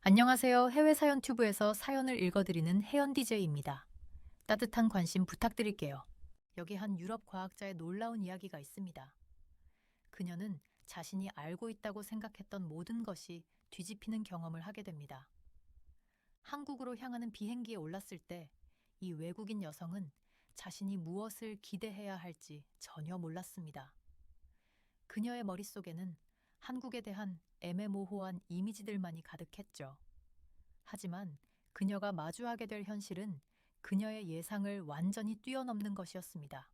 안녕하세요. 해외 사연 튜브에서 사연을 읽어드리는 혜연 DJ입니다. 따뜻한 관심 부탁드릴게요. 여기 한 유럽 과학자의 놀라운 이야기가 있습니다. 그녀는 자신이 알고 있다고 생각했던 모든 것이 뒤집히는 경험을 하게 됩니다. 한국으로 향하는 비행기에 올랐을 때 이 외국인 여성은 자신이 무엇을 기대해야 할지 전혀 몰랐습니다. 그녀의 머릿속에는 한국에 대한 애매모호한 이미지들만이 가득했죠. 하지만 그녀가 마주하게 될 현실은 그녀의 예상을 완전히 뛰어넘는 것이었습니다.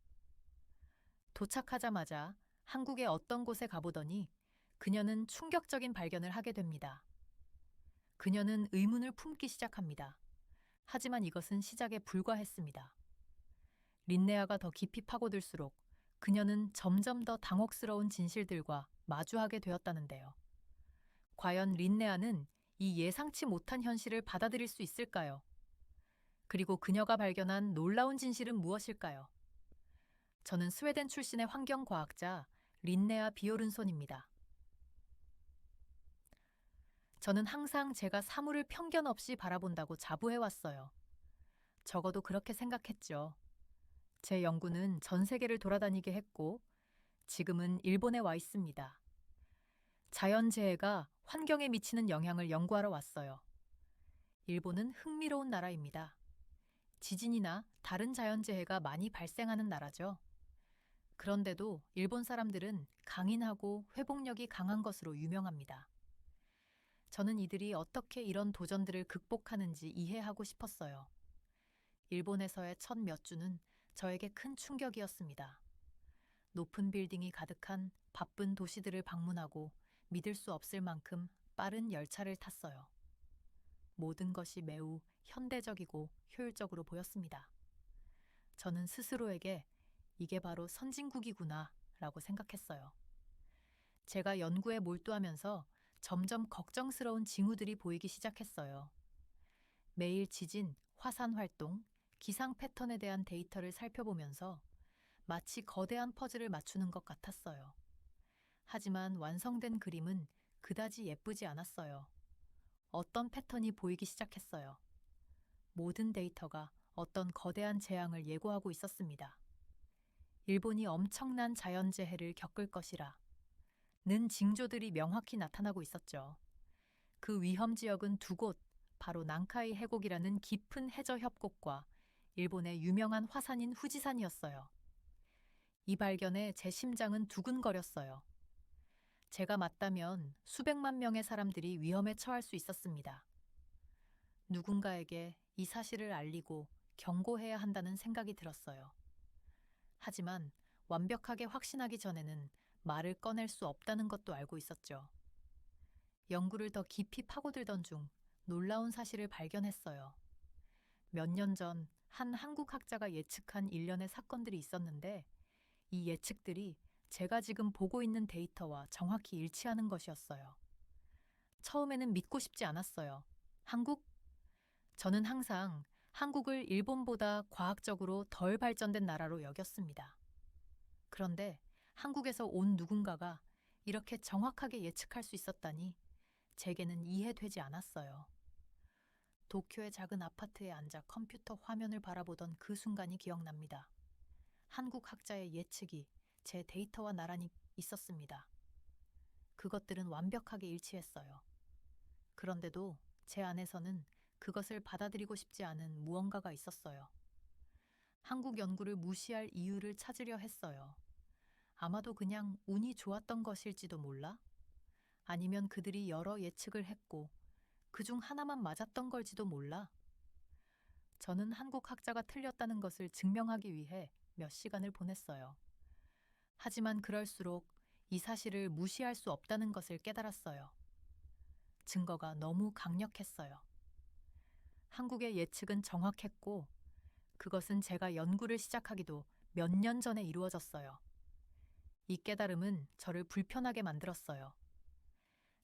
도착하자마자 한국의 어떤 곳에 가보더니 그녀는 충격적인 발견을 하게 됩니다. 그녀는 의문을 품기 시작합니다. 하지만 이것은 시작에 불과했습니다. 린네아가 더 깊이 파고들수록 그녀는 점점 더 당혹스러운 진실들과 마주하게 되었다는데요. 과연 린네아는 이 예상치 못한 현실을 받아들일 수 있을까요? 그리고 그녀가 발견한 놀라운 진실은 무엇일까요? 저는 스웨덴 출신의 환경과학자 린네아 비오른손입니다. 저는 항상 제가 사물을 편견 없이 바라본다고 자부해왔어요. 적어도 그렇게 생각했죠. 제 연구는 전 세계를 돌아다니게 했고, 지금은 일본에 와 있습니다. 자연재해가 환경에 미치는 영향을 연구하러 왔어요. 일본은 흥미로운 나라입니다. 지진이나 다른 자연재해가 많이 발생하는 나라죠. 그런데도 일본 사람들은 강인하고 회복력이 강한 것으로 유명합니다. 저는 이들이 어떻게 이런 도전들을 극복하는지 이해하고 싶었어요. 일본에서의 첫 몇 주는 저에게 큰 충격이었습니다. 높은 빌딩이 가득한 바쁜 도시들을 방문하고 믿을 수 없을 만큼 빠른 열차를 탔어요. 모든 것이 매우 현대적이고 효율적으로 보였습니다. 저는 스스로에게 이게 바로 선진국이구나 라고 생각했어요. 제가 연구에 몰두하면서 점점 걱정스러운 징후들이 보이기 시작했어요. 매일 지진, 화산 활동, 기상 패턴에 대한 데이터를 살펴보면서 마치 거대한 퍼즐을 맞추는 것 같았어요. 하지만 완성된 그림은 그다지 예쁘지 않았어요. 어떤 패턴이 보이기 시작했어요. 모든 데이터가 어떤 거대한 재앙을 예고하고 있었습니다. 일본이 엄청난 자연재해를 겪을 것이라 는 징조들이 명확히 나타나고 있었죠. 그 위험 지역은 두 곳, 바로 난카이 해곡이라는 깊은 해저 협곡과 일본의 유명한 화산인 후지산이었어요. 이 발견에 제 심장은 두근거렸어요. 제가 맞다면 수백만 명의 사람들이 위험에 처할 수 있었습니다. 누군가에게 이 사실을 알리고 경고해야 한다는 생각이 들었어요. 하지만 완벽하게 확신하기 전에는 말을 꺼낼 수 없다는 것도 알고 있었죠. 연구를 더 깊이 파고들던 중 놀라운 사실을 발견했어요. 몇 년 전 한 한국 학자가 예측한 일련의 사건들이 있었는데 이 예측들이 제가 지금 보고 있는 데이터와 정확히 일치하는 것이었어요. 처음에는 믿고 싶지 않았어요. 한국? 저는 항상 한국을 일본보다 과학적으로 덜 발전된 나라로 여겼습니다. 그런데 한국에서 온 누군가가 이렇게 정확하게 예측할 수 있었다니 제게는 이해되지 않았어요. 도쿄의 작은 아파트에 앉아 컴퓨터 화면을 바라보던 그 순간이 기억납니다. 한국 학자의 예측이 제 데이터와 나란히 있었습니다. 그것들은 완벽하게 일치했어요. 그런데도 제 안에서는 그것을 받아들이고 싶지 않은 무언가가 있었어요. 한국 연구를 무시할 이유를 찾으려 했어요. 아마도 그냥 운이 좋았던 것일지도 몰라? 아니면 그들이 여러 예측을 했고 그중 하나만 맞았던 걸지도 몰라? 저는 한국 학자가 틀렸다는 것을 증명하기 위해 몇 시간을 보냈어요. 하지만 그럴수록 이 사실을 무시할 수 없다는 것을 깨달았어요. 증거가 너무 강력했어요. 한국의 예측은 정확했고 그것은 제가 연구를 시작하기도 몇 년 전에 이루어졌어요. 이 깨달음은 저를 불편하게 만들었어요.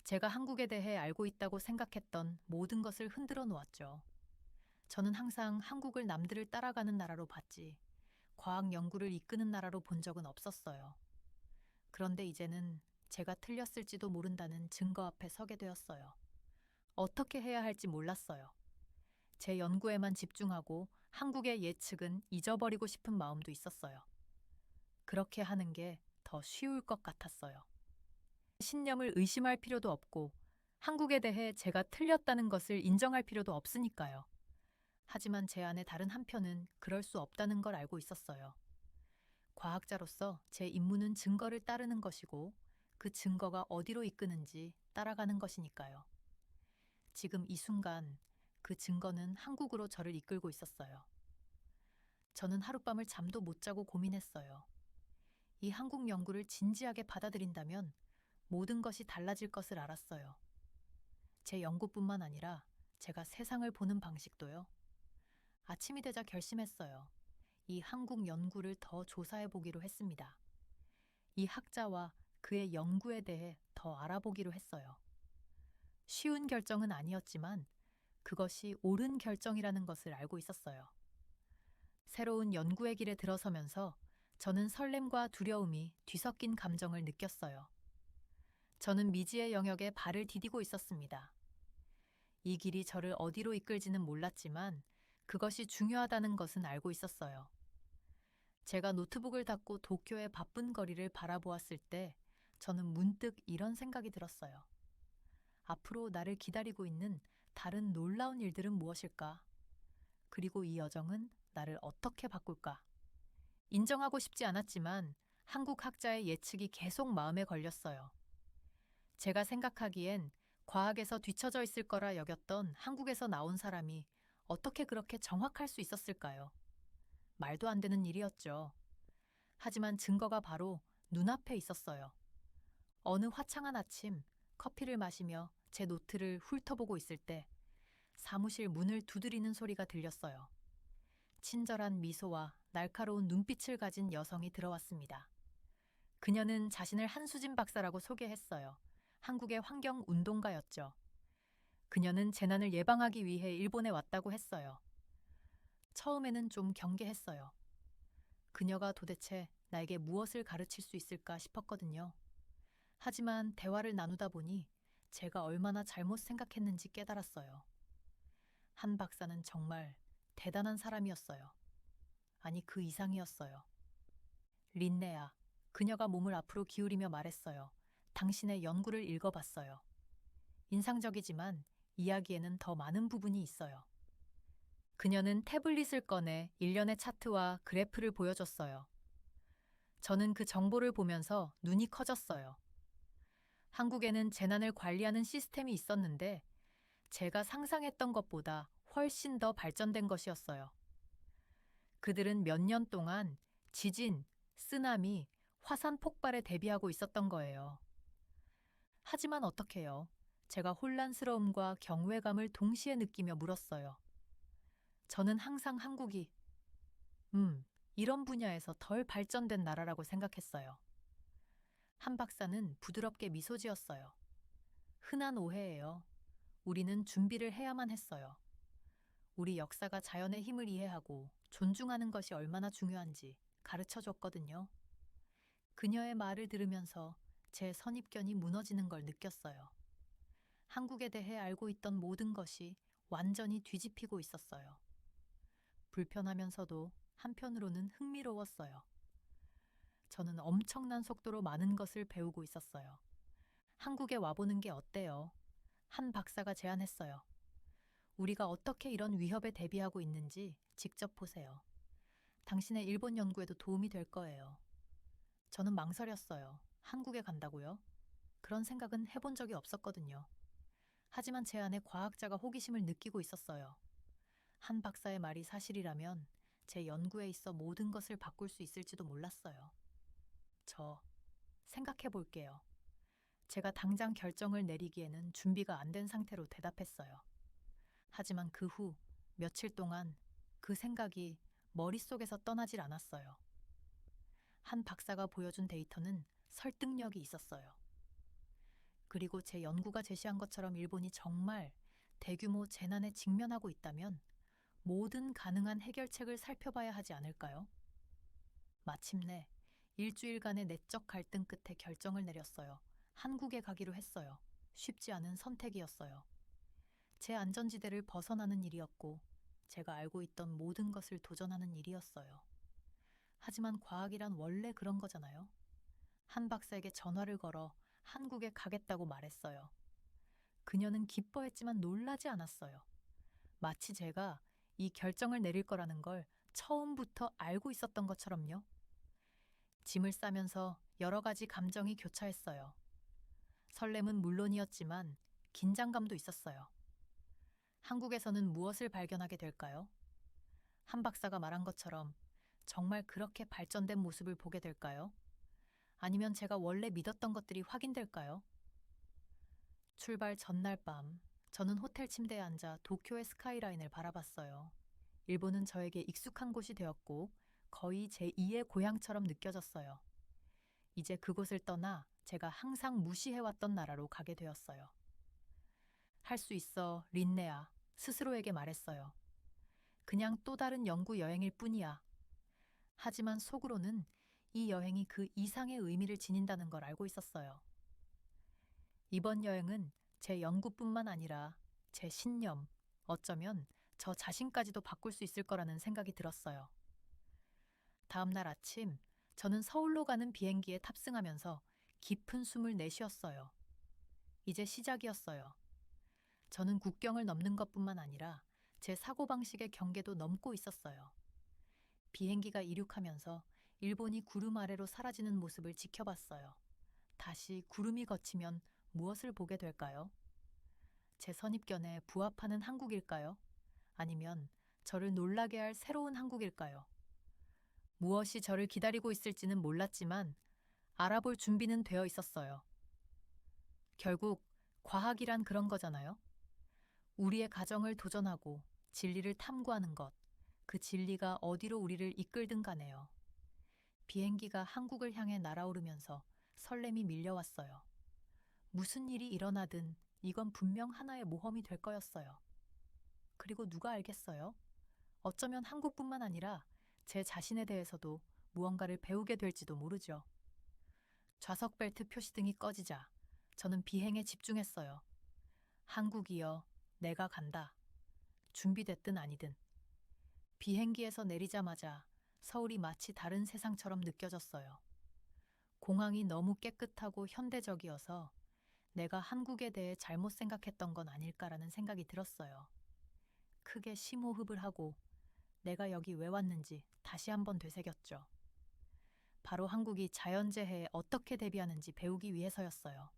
제가 한국에 대해 알고 있다고 생각했던 모든 것을 흔들어 놓았죠. 저는 항상 한국을 남들을 따라가는 나라로 봤지, 과학 연구를 이끄는 나라로 본 적은 없었어요. 그런데 이제는 제가 틀렸을지도 모른다는 증거 앞에 서게 되었어요. 어떻게 해야 할지 몰랐어요. 제 연구에만 집중하고 한국의 예측은 잊어버리고 싶은 마음도 있었어요. 그렇게 하는 게 더 쉬울 것 같았어요. 신념을 의심할 필요도 없고 한국에 대해 제가 틀렸다는 것을 인정할 필요도 없으니까요. 하지만 제 안의 다른 한편은 그럴 수 없다는 걸 알고 있었어요. 과학자로서 제 임무는 증거를 따르는 것이고 그 증거가 어디로 이끄는지 따라가는 것이니까요. 지금 이 순간 그 증거는 한국으로 저를 이끌고 있었어요. 저는 하룻밤을 잠도 못 자고 고민했어요. 이 한국 연구를 진지하게 받아들인다면 모든 것이 달라질 것을 알았어요. 제 연구뿐만 아니라 제가 세상을 보는 방식도요. 아침이 되자 결심했어요. 이 한국 연구를 더 조사해 보기로 했습니다. 이 학자와 그의 연구에 대해 더 알아보기로 했어요. 쉬운 결정은 아니었지만 그것이 옳은 결정이라는 것을 알고 있었어요. 새로운 연구의 길에 들어서면서 저는 설렘과 두려움이 뒤섞인 감정을 느꼈어요. 저는 미지의 영역에 발을 디디고 있었습니다. 이 길이 저를 어디로 이끌지는 몰랐지만 그것이 중요하다는 것은 알고 있었어요. 제가 노트북을 닫고 도쿄의 바쁜 거리를 바라보았을 때 저는 문득 이런 생각이 들었어요. 앞으로 나를 기다리고 있는 다른 놀라운 일들은 무엇일까? 그리고 이 여정은 나를 어떻게 바꿀까? 인정하고 싶지 않았지만 한국 학자의 예측이 계속 마음에 걸렸어요. 제가 생각하기엔 과학에서 뒤처져 있을 거라 여겼던 한국에서 나온 사람이 어떻게 그렇게 정확할 수 있었을까요? 말도 안 되는 일이었죠. 하지만 증거가 바로 눈앞에 있었어요. 어느 화창한 아침 커피를 마시며 제 노트를 훑어보고 있을 때 사무실 문을 두드리는 소리가 들렸어요. 친절한 미소와 날카로운 눈빛을 가진 여성이 들어왔습니다. 그녀는 자신을 한수진 박사라고 소개했어요. 한국의 환경운동가였죠. 그녀는 재난을 예방하기 위해 일본에 왔다고 했어요. 처음에는 좀 경계했어요. 그녀가 도대체 나에게 무엇을 가르칠 수 있을까 싶었거든요. 하지만 대화를 나누다 보니 제가 얼마나 잘못 생각했는지 깨달았어요. 한 박사는 정말 대단한 사람이었어요. 아니, 그 이상이었어요. 린네야, 그녀가 몸을 앞으로 기울이며 말했어요. 당신의 연구를 읽어봤어요. 인상적이지만 이야기에는 더 많은 부분이 있어요. 그녀는 태블릿을 꺼내 일련의 차트와 그래프를 보여줬어요. 저는 그 정보를 보면서 눈이 커졌어요. 한국에는 재난을 관리하는 시스템이 있었는데 제가 상상했던 것보다 훨씬 더 발전된 것이었어요. 그들은 몇 년 동안 지진, 쓰나미, 화산 폭발에 대비하고 있었던 거예요. 하지만 어떡해요? 제가 혼란스러움과 경외감을 동시에 느끼며 물었어요. 저는 항상 한국이, 이런 분야에서 덜 발전된 나라라고 생각했어요. 한 박사는 부드럽게 미소 지었어요. 흔한 오해예요. 우리는 준비를 해야만 했어요. 우리 역사가 자연의 힘을 이해하고 존중하는 것이 얼마나 중요한지 가르쳐 줬거든요. 그녀의 말을 들으면서 제 선입견이 무너지는 걸 느꼈어요. 한국에 대해 알고 있던 모든 것이 완전히 뒤집히고 있었어요. 불편하면서도 한편으로는 흥미로웠어요. 저는 엄청난 속도로 많은 것을 배우고 있었어요. 한국에 와보는 게 어때요? 한 박사가 제안했어요. 우리가 어떻게 이런 위협에 대비하고 있는지 직접 보세요. 당신의 일본 연구에도 도움이 될 거예요. 저는 망설였어요. 한국에 간다고요? 그런 생각은 해본 적이 없었거든요. 하지만 제 안에 과학자가 호기심을 느끼고 있었어요. 한 박사의 말이 사실이라면 제 연구에 있어 모든 것을 바꿀 수 있을지도 몰랐어요. 저 생각해 볼게요. 제가 당장 결정을 내리기에는 준비가 안 된 상태로 대답했어요. 하지만 그 후 며칠 동안 그 생각이 머릿속에서 떠나질 않았어요. 한 박사가 보여준 데이터는 설득력이 있었어요. 그리고 제 연구가 제시한 것처럼 일본이 정말 대규모 재난에 직면하고 있다면 모든 가능한 해결책을 살펴봐야 하지 않을까요? 마침내 일주일간의 내적 갈등 끝에 결정을 내렸어요. 한국에 가기로 했어요. 쉽지 않은 선택이었어요. 제 안전지대를 벗어나는 일이었고, 제가 알고 있던 모든 것을 도전하는 일이었어요. 하지만 과학이란 원래 그런 거잖아요. 한 박사에게 전화를 걸어 한국에 가겠다고 말했어요. 그녀는 기뻐했지만 놀라지 않았어요. 마치 제가 이 결정을 내릴 거라는 걸 처음부터 알고 있었던 것처럼요. 짐을 싸면서 여러 가지 감정이 교차했어요. 설렘은 물론이었지만 긴장감도 있었어요. 한국에서는 무엇을 발견하게 될까요? 한 박사가 말한 것처럼 정말 그렇게 발전된 모습을 보게 될까요? 아니면 제가 원래 믿었던 것들이 확인될까요? 출발 전날 밤, 저는 호텔 침대에 앉아 도쿄의 스카이라인을 바라봤어요. 일본은 저에게 익숙한 곳이 되었고 거의 제2의 고향처럼 느껴졌어요. 이제 그곳을 떠나 제가 항상 무시해왔던 나라로 가게 되었어요. 할 수 있어, 린네야. 스스로에게 말했어요. 그냥 또 다른 연구 여행일 뿐이야. 하지만 속으로는 이 여행이 그 이상의 의미를 지닌다는 걸 알고 있었어요. 이번 여행은 제 연구뿐만 아니라 제 신념, 어쩌면 저 자신까지도 바꿀 수 있을 거라는 생각이 들었어요. 다음 날 아침, 저는 서울로 가는 비행기에 탑승하면서 깊은 숨을 내쉬었어요. 이제 시작이었어요. 저는 국경을 넘는 것뿐만 아니라 제 사고방식의 경계도 넘고 있었어요. 비행기가 이륙하면서 일본이 구름 아래로 사라지는 모습을 지켜봤어요. 다시 구름이 걷히면 무엇을 보게 될까요? 제 선입견에 부합하는 한국일까요? 아니면 저를 놀라게 할 새로운 한국일까요? 무엇이 저를 기다리고 있을지는 몰랐지만 알아볼 준비는 되어 있었어요. 결국 과학이란 그런 거잖아요. 우리의 가정을 도전하고 진리를 탐구하는 것, 그 진리가 어디로 우리를 이끌든 가네요. 비행기가 한국을 향해 날아오르면서 설렘이 밀려왔어요. 무슨 일이 일어나든 이건 분명 하나의 모험이 될 거였어요. 그리고 누가 알겠어요? 어쩌면 한국뿐만 아니라 제 자신에 대해서도 무언가를 배우게 될지도 모르죠. 좌석 벨트 표시등이 꺼지자 저는 비행에 집중했어요. 한국이여, 내가 간다. 준비됐든 아니든. 비행기에서 내리자마자 서울이 마치 다른 세상처럼 느껴졌어요. 공항이 너무 깨끗하고 현대적이어서 내가 한국에 대해 잘못 생각했던 건 아닐까라는 생각이 들었어요. 크게 심호흡을 하고 내가 여기 왜 왔는지 다시 한번 되새겼죠. 바로 한국이 자연재해에 어떻게 대비하는지 배우기 위해서였어요.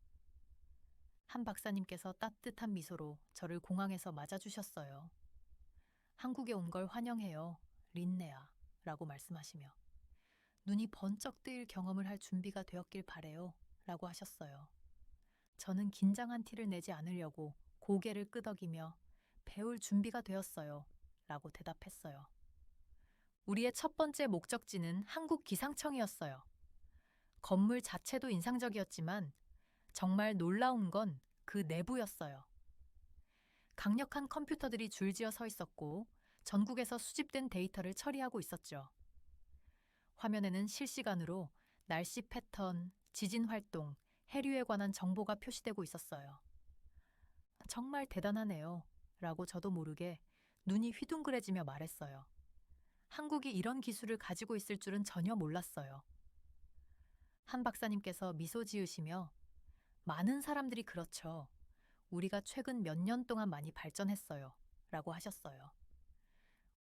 한 박사님께서 따뜻한 미소로 저를 공항에서 맞아주셨어요. 한국에 온 걸 환영해요, 린네야 라고 말씀하시며 눈이 번쩍 뜨일 경험을 할 준비가 되었길 바래요 라고 하셨어요. 저는 긴장한 티를 내지 않으려고 고개를 끄덕이며 배울 준비가 되었어요 라고 대답했어요. 우리의 첫 번째 목적지는 한국 기상청이었어요. 건물 자체도 인상적이었지만 정말 놀라운 건 그 내부였어요. 강력한 컴퓨터들이 줄지어 서 있었고 전국에서 수집된 데이터를 처리하고 있었죠. 화면에는 실시간으로 날씨 패턴, 지진 활동, 해류에 관한 정보가 표시되고 있었어요. 정말 대단하네요. 라고 저도 모르게 눈이 휘둥그레지며 말했어요. 한국이 이런 기술을 가지고 있을 줄은 전혀 몰랐어요. 한 박사님께서 미소 지으시며 많은 사람들이 그렇죠. 우리가 최근 몇 년 동안 많이 발전했어요. 라고 하셨어요.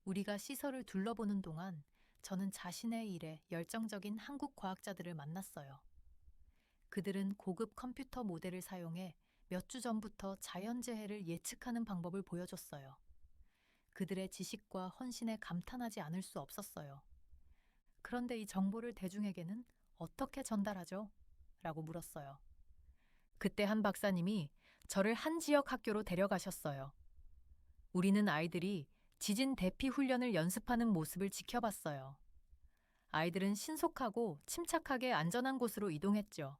우리가 시설을 둘러보는 동안 저는 자신의 일에 열정적인 한국 과학자들을 만났어요. 그들은 고급 컴퓨터 모델을 사용해 몇 주 전부터 자연재해를 예측하는 방법을 보여줬어요. 그들의 지식과 헌신에 감탄하지 않을 수 없었어요. 그런데 이 정보를 대중에게는 어떻게 전달하죠? 라고 물었어요. 그때 한 박사님이 저를 한 지역 학교로 데려가셨어요. 우리는 아이들이 지진 대피 훈련을 연습하는 모습을 지켜봤어요. 아이들은 신속하고 침착하게 안전한 곳으로 이동했죠.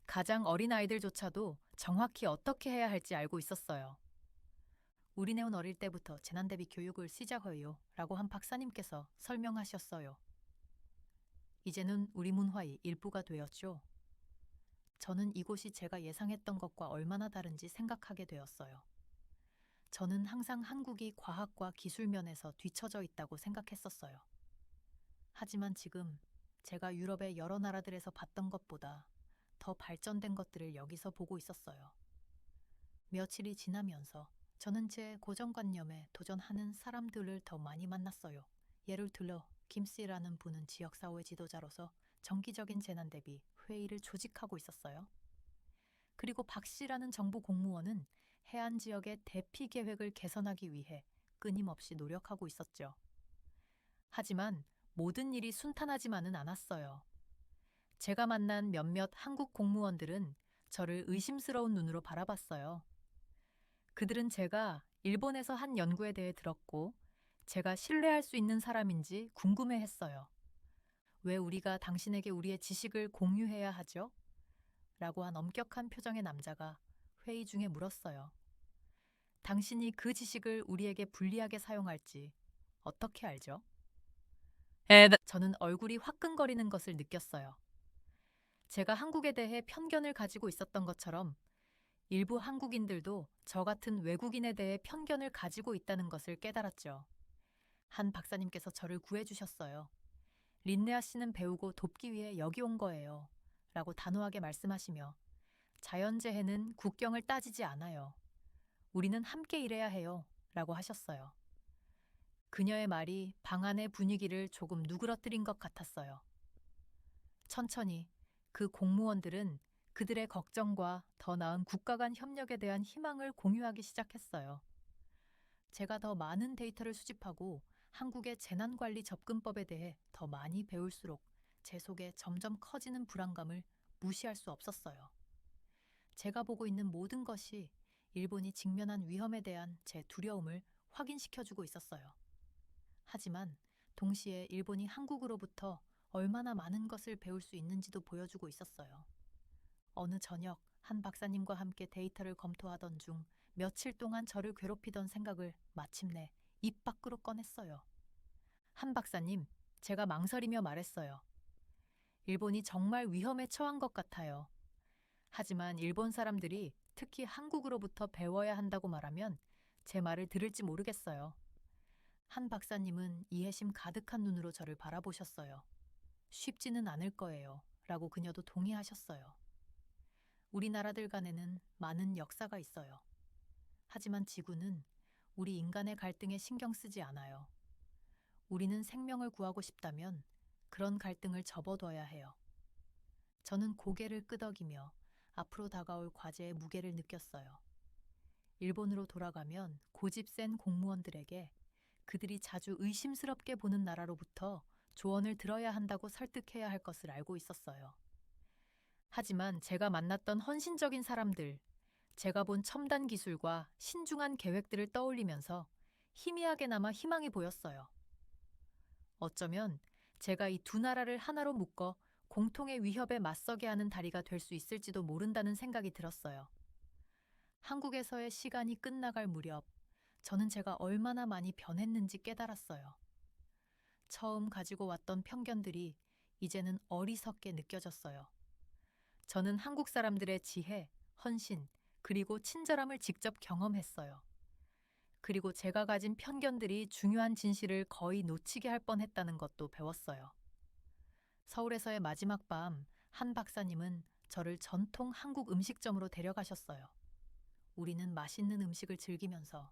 가장 어린 아이들조차도 정확히 어떻게 해야 할지 알고 있었어요. 우리네온 어릴 때부터 재난대비 교육을 시작해요 라고 한 박사님께서 설명하셨어요. 이제는 우리 문화의 일부가 되었죠. 저는 이곳이 제가 예상했던 것과 얼마나 다른지 생각하게 되었어요. 저는 항상 한국이 과학과 기술 면에서 뒤처져 있다고 생각했었어요. 하지만 지금 제가 유럽의 여러 나라들에서 봤던 것보다 더 발전된 것들을 여기서 보고 있었어요. 며칠이 지나면서 저는 제 고정관념에 도전하는 사람들을 더 많이 만났어요. 예를 들어 김씨라는 분은 지역사회 지도자로서 정기적인 재난 대비 회의를 조직하고 있었어요. 그리고 박 씨라는 정부 공무원은 해안 지역의 대피 계획을 개선하기 위해 끊임없이 노력하고 있었죠. 하지만 모든 일이 순탄하지만은 않았어요. 제가 만난 몇몇 한국 공무원들은 저를 의심스러운 눈으로 바라봤어요. 그들은 제가 일본에서 한 연구에 대해 들었고, 제가 신뢰할 수 있는 사람인지 궁금해 했어요. 왜 우리가 당신에게 우리의 지식을 공유해야 하죠? 라고 한 엄격한 표정의 남자가 회의 중에 물었어요. 당신이 그 지식을 우리에게 불리하게 사용할지 어떻게 알죠? 저는 얼굴이 화끈거리는 것을 느꼈어요. 제가 한국에 대해 편견을 가지고 있었던 것처럼 일부 한국인들도 저 같은 외국인에 대해 편견을 가지고 있다는 것을 깨달았죠. 한 박사님께서 저를 구해주셨어요. 린네아 씨는 배우고 돕기 위해 여기 온 거예요. 라고 단호하게 말씀하시며 자연재해는 국경을 따지지 않아요. 우리는 함께 일해야 해요. 라고 하셨어요. 그녀의 말이 방 안의 분위기를 조금 누그러뜨린 것 같았어요. 천천히 그 공무원들은 그들의 걱정과 더 나은 국가 간 협력에 대한 희망을 공유하기 시작했어요. 제가 더 많은 데이터를 수집하고 한국의 재난관리 접근법에 대해 더 많이 배울수록 제 속에 점점 커지는 불안감을 무시할 수 없었어요. 제가 보고 있는 모든 것이 일본이 직면한 위험에 대한 제 두려움을 확인시켜주고 있었어요. 하지만 동시에 일본이 한국으로부터 얼마나 많은 것을 배울 수 있는지도 보여주고 있었어요. 어느 저녁 한 박사님과 함께 데이터를 검토하던 중 며칠 동안 저를 괴롭히던 생각을 마침내 입 밖으로 꺼냈어요. 한 박사님, 제가 망설이며 말했어요. 일본이 정말 위험에 처한 것 같아요. 하지만 일본 사람들이 특히 한국으로부터 배워야 한다고 말하면 제 말을 들을지 모르겠어요. 한 박사님은 이해심 가득한 눈으로 저를 바라보셨어요. 쉽지는 않을 거예요. 라고 그녀도 동의하셨어요. 우리나라들 간에는 많은 역사가 있어요. 하지만 지구는 우리 인간의 갈등에 신경 쓰지 않아요. 우리는 생명을 구하고 싶다면 그런 갈등을 접어둬야 해요. 저는 고개를 끄덕이며 앞으로 다가올 과제의 무게를 느꼈어요. 일본으로 돌아가면 고집 센 공무원들에게 그들이 자주 의심스럽게 보는 나라로부터 조언을 들어야 한다고 설득해야 할 것을 알고 있었어요. 하지만 제가 만났던 헌신적인 사람들, 제가 본 첨단 기술과 신중한 계획들을 떠올리면서 희미하게나마 희망이 보였어요. 어쩌면 제가 이 두 나라를 하나로 묶어 공통의 위협에 맞서게 하는 다리가 될 수 있을지도 모른다는 생각이 들었어요. 한국에서의 시간이 끝나갈 무렵, 저는 제가 얼마나 많이 변했는지 깨달았어요. 처음 가지고 왔던 편견들이 이제는 어리석게 느껴졌어요. 저는 한국 사람들의 지혜, 헌신, 그리고 친절함을 직접 경험했어요. 그리고 제가 가진 편견들이 중요한 진실을 거의 놓치게 할 뻔했다는 것도 배웠어요. 서울에서의 마지막 밤, 한 박사님은 저를 전통 한국 음식점으로 데려가셨어요. 우리는 맛있는 음식을 즐기면서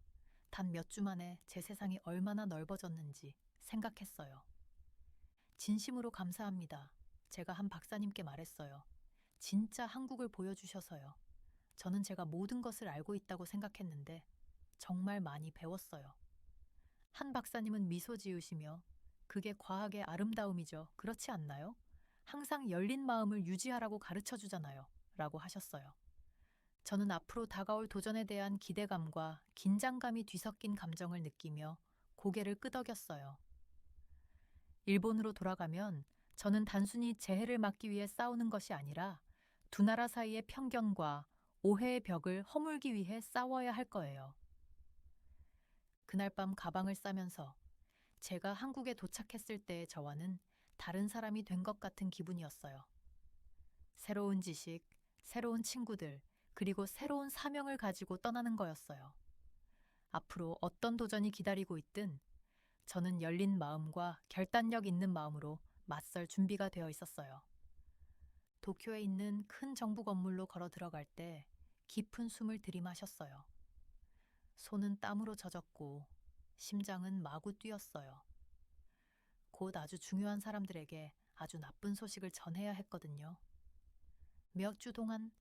단 몇 주 만에 제 세상이 얼마나 넓어졌는지 생각했어요. 진심으로 감사합니다. 제가 한 박사님께 말했어요. 진짜 한국을 보여주셔서요. 저는 제가 모든 것을 알고 있다고 생각했는데 정말 많이 배웠어요. 한 박사님은 미소 지으시며 그게 과학의 아름다움이죠. 그렇지 않나요? 항상 열린 마음을 유지하라고 가르쳐 주잖아요. 라고 하셨어요. 저는 앞으로 다가올 도전에 대한 기대감과 긴장감이 뒤섞인 감정을 느끼며 고개를 끄덕였어요. 일본으로 돌아가면 저는 단순히 재해를 막기 위해 싸우는 것이 아니라 두 나라 사이의 편견과 오해의 벽을 허물기 위해 싸워야 할 거예요. 그날 밤 가방을 싸면서 제가 한국에 도착했을 때의 저와는 다른 사람이 된 것 같은 기분이었어요. 새로운 지식, 새로운 친구들, 그리고 새로운 사명을 가지고 떠나는 거였어요. 앞으로 어떤 도전이 기다리고 있든 저는 열린 마음과 결단력 있는 마음으로 맞설 준비가 되어 있었어요. 도쿄에 있는 큰 정부 건물로 걸어 들어갈 때 깊은 숨을 들이마셨어요. 손은 땀으로 젖었고 심장은 마구 뛰었어요. 곧 아주 중요한 사람들에게 아주 나쁜 소식을 전해야 했거든요. 몇 주 동안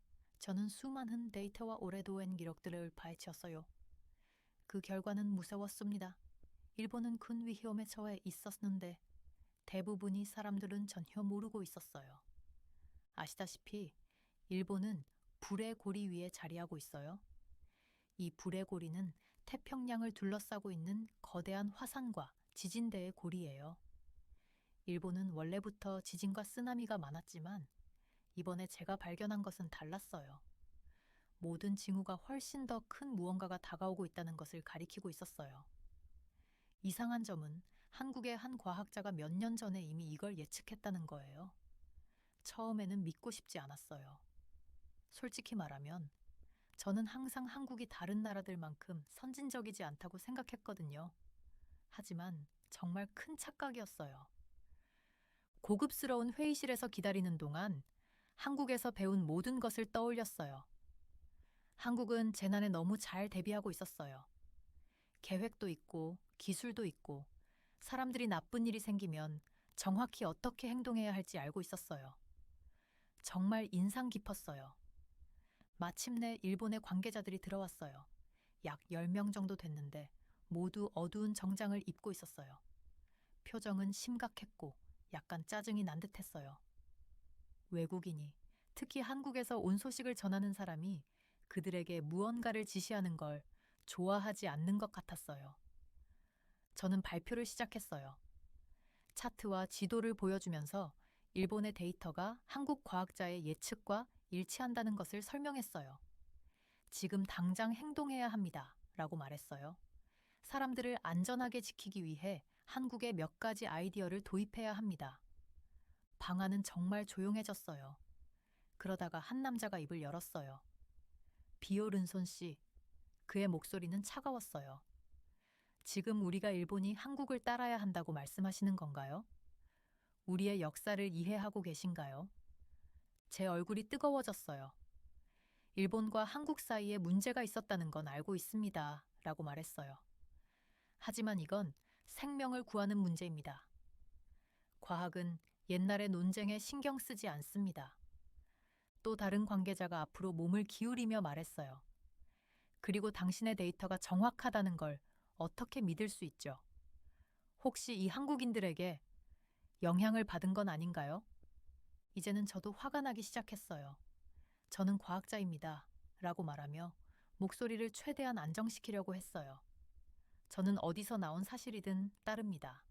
저는 수많은 데이터와 오래도엔 기록들을 파헤쳤어요. 그 결과는 무서웠습니다. 일본은 큰 위험에 처해 있었는데 대부분의 사람들은 전혀 모르고 있었어요. 아시다시피 일본은 불의 고리 위에 자리하고 있어요. 이 불의 고리는 태평양을 둘러싸고 있는 거대한 화산과 지진대의 고리예요. 일본은 원래부터 지진과 쓰나미가 많았지만 이번에 제가 발견한 것은 달랐어요. 모든 징후가 훨씬 더 큰 무언가가 다가오고 있다는 것을 가리키고 있었어요. 이상한 점은 한국의 한 과학자가 몇 년 전에 이미 이걸 예측했다는 거예요. 처음에는 믿고 싶지 않았어요. 솔직히 말하면 저는 항상 한국이 다른 나라들만큼 선진적이지 않다고 생각했거든요. 하지만 정말 큰 착각이었어요. 고급스러운 회의실에서 기다리는 동안 한국에서 배운 모든 것을 떠올렸어요. 한국은 재난에 너무 잘 대비하고 있었어요. 계획도 있고 기술도 있고 사람들이 나쁜 일이 생기면 정확히 어떻게 행동해야 할지 알고 있었어요. 정말 인상 깊었어요. 마침내 일본의 관계자들이 들어왔어요. 약 10명 정도 됐는데 모두 어두운 정장을 입고 있었어요. 표정은 심각했고 약간 짜증이 난 듯했어요. 외국인이, 특히 한국에서 온 소식을 전하는 사람이 그들에게 무언가를 지시하는 걸 좋아하지 않는 것 같았어요. 저는 발표를 시작했어요. 차트와 지도를 보여주면서 일본의 데이터가 한국 과학자의 예측과 일치한다는 것을 설명했어요. 지금 당장 행동해야 합니다. 라고 말했어요. 사람들을 안전하게 지키기 위해 한국에 몇 가지 아이디어를 도입해야 합니다. 방안은 정말 조용해졌어요. 그러다가 한 남자가 입을 열었어요. 비오른손 씨. 그의 목소리는 차가웠어요. 지금 우리가 일본이 한국을 따라야 한다고 말씀하시는 건가요? 우리의 역사를 이해하고 계신가요? 제 얼굴이 뜨거워졌어요. 일본과 한국 사이에 문제가 있었다는 건 알고 있습니다. 라고 말했어요. 하지만 이건 생명을 구하는 문제입니다. 과학은 옛날의 논쟁에 신경 쓰지 않습니다. 또 다른 관계자가 앞으로 몸을 기울이며 말했어요. 그리고 당신의 데이터가 정확하다는 걸 어떻게 믿을 수 있죠? 혹시 이 한국인들에게 영향을 받은 건 아닌가요? 이제는 저도 화가 나기 시작했어요. 저는 과학자입니다. 라고 말하며 목소리를 최대한 안정시키려고 했어요. 저는 어디서 나온 사실이든 따릅니다.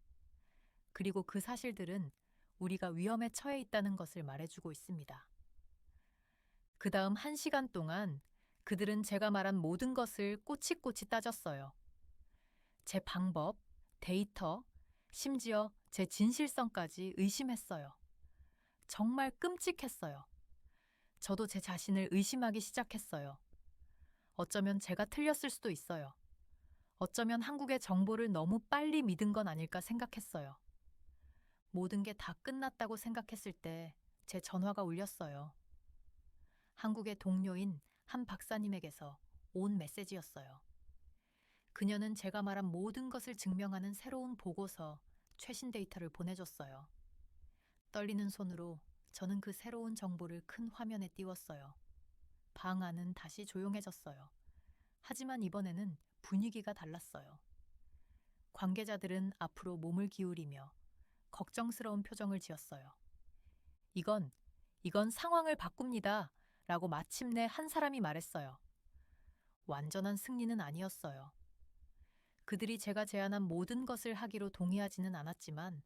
그리고 그 사실들은 우리가 위험에 처해 있다는 것을 말해주고 있습니다. 그 다음 1시간 동안 그들은 제가 말한 모든 것을 꼬치꼬치 따졌어요. 제 방법, 데이터, 심지어 제 진실성까지 의심했어요. 정말 끔찍했어요. 저도 제 자신을 의심하기 시작했어요. 어쩌면 제가 틀렸을 수도 있어요. 어쩌면 한국의 정보를 너무 빨리 믿은 건 아닐까 생각했어요. 모든 게 다 끝났다고 생각했을 때 제 전화가 울렸어요. 한국의 동료인 한 박사님에게서 온 메시지였어요. 그녀는 제가 말한 모든 것을 증명하는 새로운 보고서, 최신 데이터를 보내줬어요. 떨리는 손으로 저는 그 새로운 정보를 큰 화면에 띄웠어요. 방 안은 다시 조용해졌어요. 하지만 이번에는 분위기가 달랐어요. 관계자들은 앞으로 몸을 기울이며 걱정스러운 표정을 지었어요. 이건 상황을 바꿉니다. 라고 마침내 한 사람이 말했어요. 완전한 승리는 아니었어요. 그들이 제가 제안한 모든 것을 하기로 동의하지는 않았지만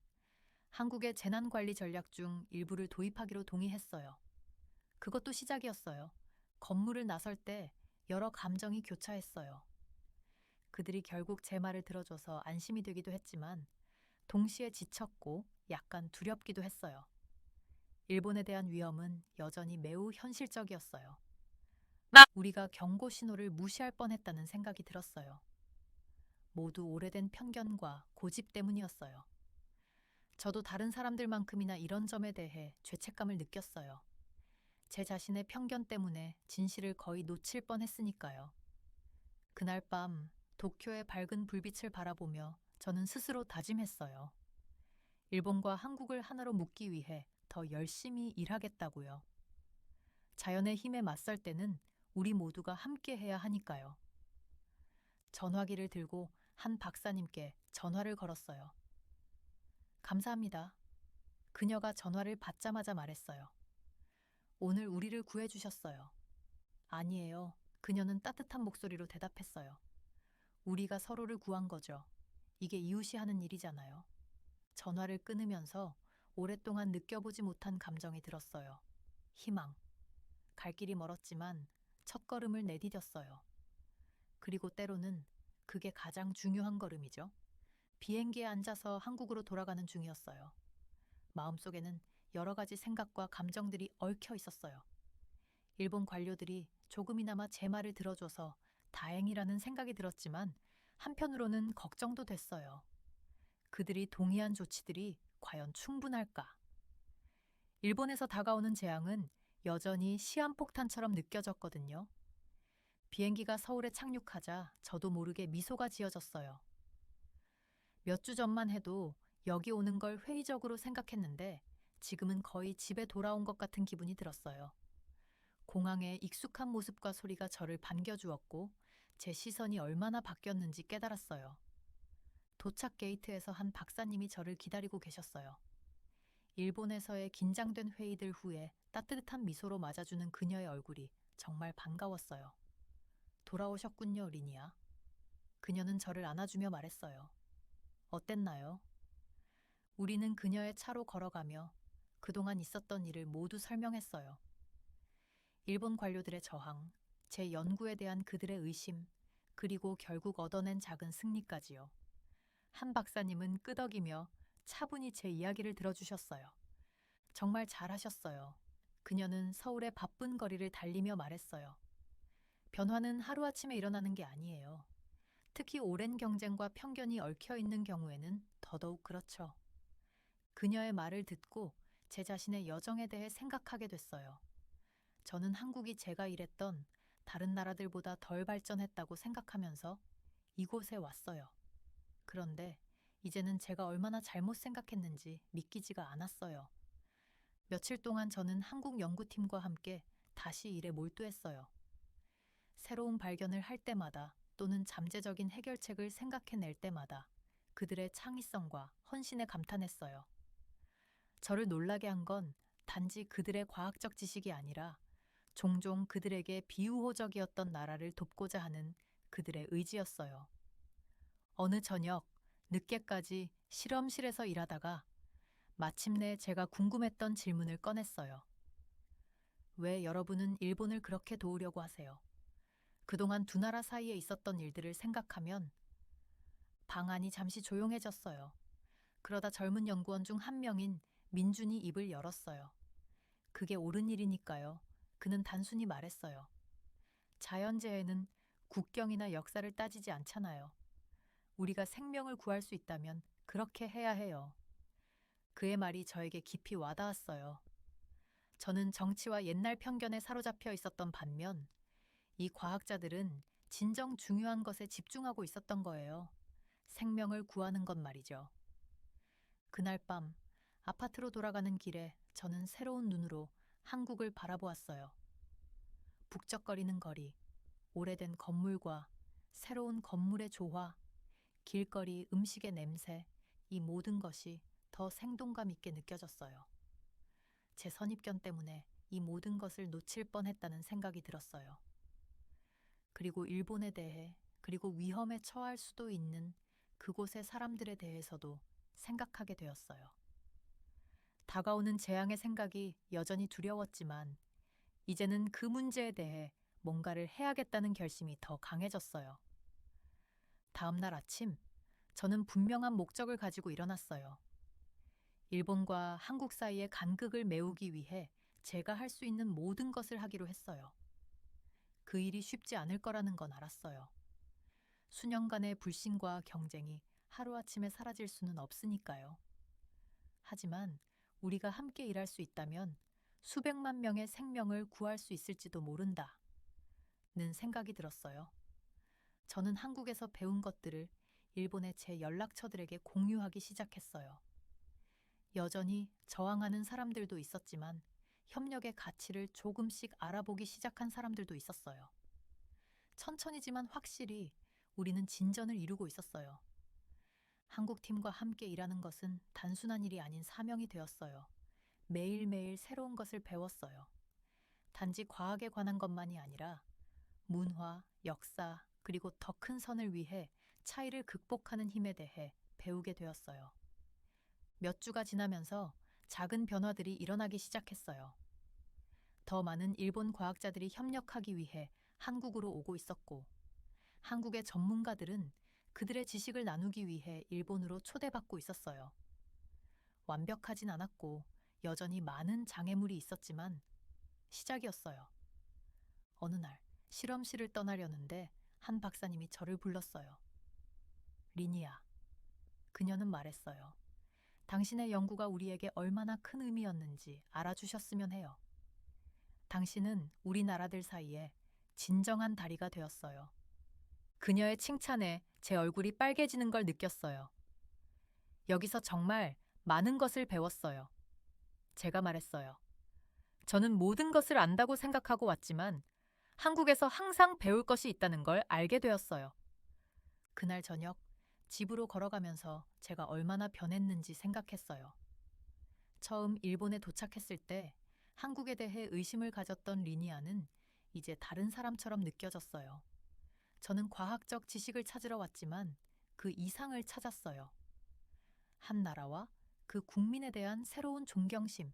한국의 재난관리 전략 중 일부를 도입하기로 동의했어요. 그것도 시작이었어요. 건물을 나설 때 여러 감정이 교차했어요. 그들이 결국 제 말을 들어줘서 안심이 되기도 했지만 동시에 지쳤고 약간 두렵기도 했어요. 일본에 대한 위험은 여전히 매우 현실적이었어요. 우리가 경고 신호를 무시할 뻔했다는 생각이 들었어요. 모두 오래된 편견과 고집 때문이었어요. 저도 다른 사람들만큼이나 이런 점에 대해 죄책감을 느꼈어요. 제 자신의 편견 때문에 진실을 거의 놓칠 뻔했으니까요. 그날 밤 도쿄의 밝은 불빛을 바라보며 저는 스스로 다짐했어요. 일본과 한국을 하나로 묶기 위해 더 열심히 일하겠다고요. 자연의 힘에 맞설 때는 우리 모두가 함께 해야 하니까요. 전화기를 들고 한 박사님께 전화를 걸었어요. 감사합니다. 그녀가 전화를 받자마자 말했어요. 오늘 우리를 구해주셨어요. 아니에요. 그녀는 따뜻한 목소리로 대답했어요. 우리가 서로를 구한 거죠. 이게 이웃이 하는 일이잖아요. 전화를 끊으면서 오랫동안 느껴보지 못한 감정이 들었어요. 희망. 갈 길이 멀었지만 첫걸음을 내디뎠어요. 그리고 때로는 그게 가장 중요한 걸음이죠. 비행기에 앉아서 한국으로 돌아가는 중이었어요. 마음속에는 여러 가지 생각과 감정들이 얽혀 있었어요. 일본 관료들이 조금이나마 제 말을 들어줘서 다행이라는 생각이 들었지만 한편으로는 걱정도 됐어요. 그들이 동의한 조치들이 과연 충분할까? 일본에서 다가오는 재앙은 여전히 시한폭탄처럼 느껴졌거든요. 비행기가 서울에 착륙하자 저도 모르게 미소가 지어졌어요. 몇 주 전만 해도 여기 오는 걸 회의적으로 생각했는데 지금은 거의 집에 돌아온 것 같은 기분이 들었어요. 공항의 익숙한 모습과 소리가 저를 반겨주었고 제 시선이 얼마나 바뀌었는지 깨달았어요. 도착 게이트에서 한 박사님이 저를 기다리고 계셨어요. 일본에서의 긴장된 회의들 후에 따뜻한 미소로 맞아주는 그녀의 얼굴이 정말 반가웠어요. 돌아오셨군요, 리니아. 그녀는 저를 안아주며 말했어요. 어땠나요? 우리는 그녀의 차로 걸어가며 그동안 있었던 일을 모두 설명했어요. 일본 관료들의 저항, 제 연구에 대한 그들의 의심, 그리고 결국 얻어낸 작은 승리까지요. 한 박사님은 끄덕이며 차분히 제 이야기를 들어주셨어요. 정말 잘하셨어요. 그녀는 서울의 바쁜 거리를 달리며 말했어요. 변화는 하루아침에 일어나는 게 아니에요. 특히 오랜 경쟁과 편견이 얽혀 있는 경우에는 더더욱 그렇죠. 그녀의 말을 듣고 제 자신의 여정에 대해 생각하게 됐어요. 저는 한국이 제가 일했던 다른 나라들보다 덜 발전했다고 생각하면서 이곳에 왔어요. 그런데 이제는 제가 얼마나 잘못 생각했는지 믿기지가 않았어요. 며칠 동안 저는 한국 연구팀과 함께 다시 일에 몰두했어요. 새로운 발견을 할 때마다 또는 잠재적인 해결책을 생각해낼 때마다 그들의 창의성과 헌신에 감탄했어요. 저를 놀라게 한 건 단지 그들의 과학적 지식이 아니라 종종 그들에게 비우호적이었던 나라를 돕고자 하는 그들의 의지였어요. 어느 저녁 늦게까지 실험실에서 일하다가 마침내 제가 궁금했던 질문을 꺼냈어요. 왜 여러분은 일본을 그렇게 도우려고 하세요? 그동안 두 나라 사이에 있었던 일들을 생각하면 방안이 잠시 조용해졌어요. 그러다 젊은 연구원 중 한 명인 민준이 입을 열었어요. 그게 옳은 일이니까요. 그는 단순히 말했어요. 자연재해는 국경이나 역사를 따지지 않잖아요. 우리가 생명을 구할 수 있다면 그렇게 해야 해요. 그의 말이 저에게 깊이 와닿았어요. 저는 정치와 옛날 편견에 사로잡혀 있었던 반면 이 과학자들은 진정 중요한 것에 집중하고 있었던 거예요. 생명을 구하는 것 말이죠. 그날 밤 아파트로 돌아가는 길에 저는 새로운 눈으로 한국을 바라보았어요. 북적거리는 거리, 오래된 건물과 새로운 건물의 조화, 길거리 음식의 냄새, 이 모든 것이 더 생동감 있게 느껴졌어요. 제 선입견 때문에 이 모든 것을 놓칠 뻔했다는 생각이 들었어요. 그리고 일본에 대해, 그리고 위험에 처할 수도 있는 그곳의 사람들에 대해서도 생각하게 되었어요. 다가오는 재앙의 생각이 여전히 두려웠지만 이제는 그 문제에 대해 뭔가를 해야겠다는 결심이 더 강해졌어요. 다음 날 아침, 저는 분명한 목적을 가지고 일어났어요. 일본과 한국 사이의 간극을 메우기 위해 제가 할 수 있는 모든 것을 하기로 했어요. 그 일이 쉽지 않을 거라는 건 알았어요. 수년간의 불신과 경쟁이 하루아침에 사라질 수는 없으니까요. 하지만 우리가 함께 일할 수 있다면 수백만 명의 생명을 구할 수 있을지도 모른다. 는 생각이 들었어요. 저는 한국에서 배운 것들을 일본의 제 연락처들에게 공유하기 시작했어요. 여전히 저항하는 사람들도 있었지만 협력의 가치를 조금씩 알아보기 시작한 사람들도 있었어요. 천천히지만 확실히 우리는 진전을 이루고 있었어요. 한국 팀과 함께 일하는 것은 단순한 일이 아닌 사명이 되었어요. 매일매일 새로운 것을 배웠어요. 단지 과학에 관한 것만이 아니라 문화, 역사, 그리고 더 큰 선을 위해 차이를 극복하는 힘에 대해 배우게 되었어요. 몇 주가 지나면서 작은 변화들이 일어나기 시작했어요. 더 많은 일본 과학자들이 협력하기 위해 한국으로 오고 있었고, 한국의 전문가들은 그들의 지식을 나누기 위해 일본으로 초대받고 있었어요. 완벽하진 않았고 여전히 많은 장애물이 있었지만 시작이었어요. 어느 날 실험실을 떠나려는데 한 박사님이 저를 불렀어요. 리니아, 그녀는 말했어요. 당신의 연구가 우리에게 얼마나 큰 의미였는지 알아주셨으면 해요. 당신은 우리나라들 사이에 진정한 다리가 되었어요. 그녀의 칭찬에 제 얼굴이 빨개지는 걸 느꼈어요. 여기서 정말 많은 것을 배웠어요. 제가 말했어요. 저는 모든 것을 안다고 생각하고 왔지만 한국에서 항상 배울 것이 있다는 걸 알게 되었어요. 그날 저녁 집으로 걸어가면서 제가 얼마나 변했는지 생각했어요. 처음 일본에 도착했을 때 한국에 대해 의심을 가졌던 리니아는 이제 다른 사람처럼 느껴졌어요. 저는 과학적 지식을 찾으러 왔지만 그 이상을 찾았어요. 한 나라와 그 국민에 대한 새로운 존경심,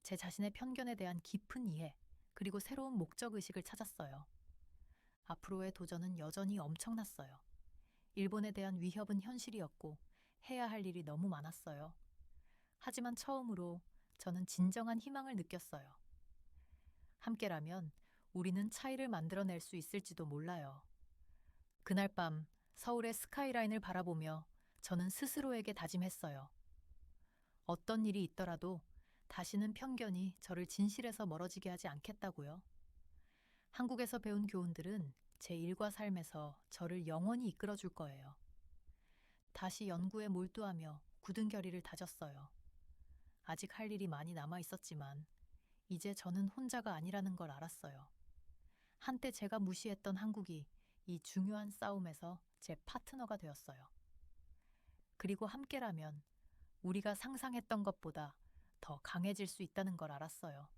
제 자신의 편견에 대한 깊은 이해, 그리고 새로운 목적의식을 찾았어요. 앞으로의 도전은 여전히 엄청났어요. 일본에 대한 위협은 현실이었고 해야 할 일이 너무 많았어요. 하지만 처음으로 저는 진정한 희망을 느꼈어요. 함께라면 우리는 차이를 만들어낼 수 있을지도 몰라요. 그날 밤 서울의 스카이라인을 바라보며 저는 스스로에게 다짐했어요. 어떤 일이 있더라도 다시는 편견이 저를 진실에서 멀어지게 하지 않겠다고요. 한국에서 배운 교훈들은 제 일과 삶에서 저를 영원히 이끌어줄 거예요. 다시 연구에 몰두하며 굳은 결의를 다졌어요. 아직 할 일이 많이 남아 있었지만 이제 저는 혼자가 아니라는 걸 알았어요. 한때 제가 무시했던 한국이 이 중요한 싸움에서 제 파트너가 되었어요. 그리고 함께라면 우리가 상상했던 것보다 더 강해질 수 있다는 걸 알았어요.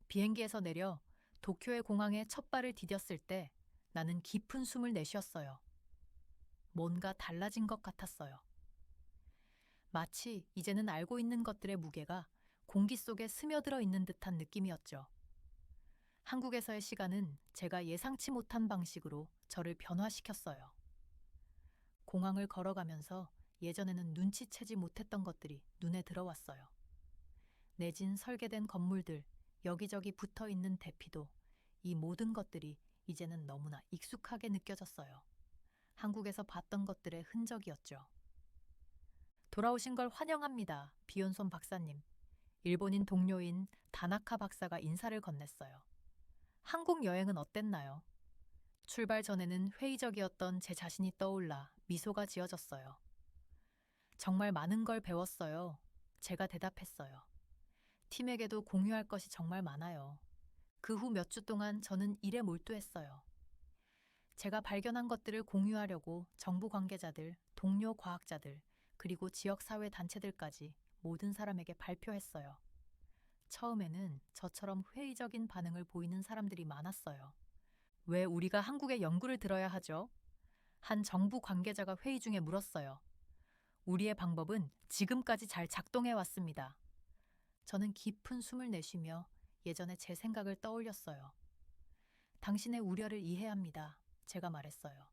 비행기에서 내려 도쿄의 공항에 첫 발을 디뎠을 때 나는 깊은 숨을 내쉬었어요. 뭔가 달라진 것 같았어요. 마치 이제는 알고 있는 것들의 무게가 공기 속에 스며들어 있는 듯한 느낌이었죠. 한국에서의 시간은 제가 예상치 못한 방식으로 저를 변화시켰어요. 공항을 걸어가면서 예전에는 눈치채지 못했던 것들이 눈에 들어왔어요. 내진 설계된 건물들, 여기저기 붙어 있는 대피도, 이 모든 것들이 이제는 너무나 익숙하게 느껴졌어요. 한국에서 봤던 것들의 흔적이었죠. 돌아오신 걸 환영합니다. 비욘손 박사님. 일본인 동료인 다나카 박사가 인사를 건넸어요. 한국 여행은 어땠나요? 출발 전에는 회의적이었던 제 자신이 떠올라 미소가 지어졌어요. 정말 많은 걸 배웠어요. 제가 대답했어요. 팀에게도 공유할 것이 정말 많아요. 그 후 몇 주 동안 저는 일에 몰두했어요. 제가 발견한 것들을 공유하려고 정부 관계자들, 동료 과학자들, 그리고 지역사회 단체들까지 모든 사람에게 발표했어요. 처음에는 저처럼 회의적인 반응을 보이는 사람들이 많았어요. 왜 우리가 한국의 연구를 들어야 하죠? 한 정부 관계자가 회의 중에 물었어요. 우리의 방법은 지금까지 잘 작동해 왔습니다. 저는 깊은 숨을 내쉬며 예전에 제 생각을 떠올렸어요. 당신의 우려를 이해합니다. 제가 말했어요.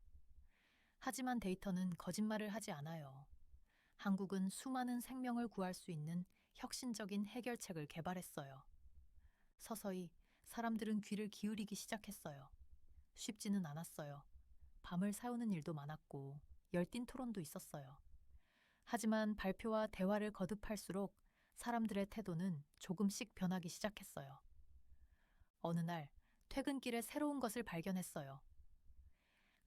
하지만 데이터는 거짓말을 하지 않아요. 한국은 수많은 생명을 구할 수 있는 혁신적인 해결책을 개발했어요. 서서히 사람들은 귀를 기울이기 시작했어요. 쉽지는 않았어요. 밤을 새우는 일도 많았고 열띤 토론도 있었어요. 하지만 발표와 대화를 거듭할수록 사람들의 태도는 조금씩 변하기 시작했어요. 어느 날 퇴근길에 새로운 것을 발견했어요.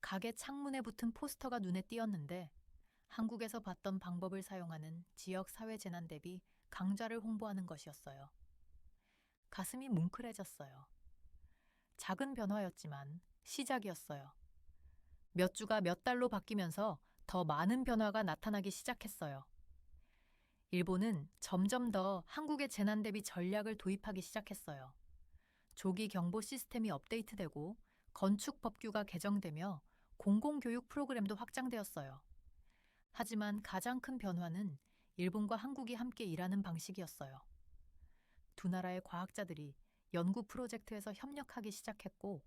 가게 창문에 붙은 포스터가 눈에 띄었는데 한국에서 봤던 방법을 사용하는 지역 사회재난 대비 강좌를 홍보하는 것이었어요. 가슴이 뭉클해졌어요. 작은 변화였지만 시작이었어요. 몇 주가 몇 달로 바뀌면서 더 많은 변화가 나타나기 시작했어요. 일본은 점점 더 한국의 재난 대비 전략을 도입하기 시작했어요. 조기 경보 시스템이 업데이트되고 건축 법규가 개정되며 공공교육 프로그램도 확장되었어요. 하지만 가장 큰 변화는 일본과 한국이 함께 일하는 방식이었어요. 두 나라의 과학자들이 연구 프로젝트에서 협력하기 시작했고,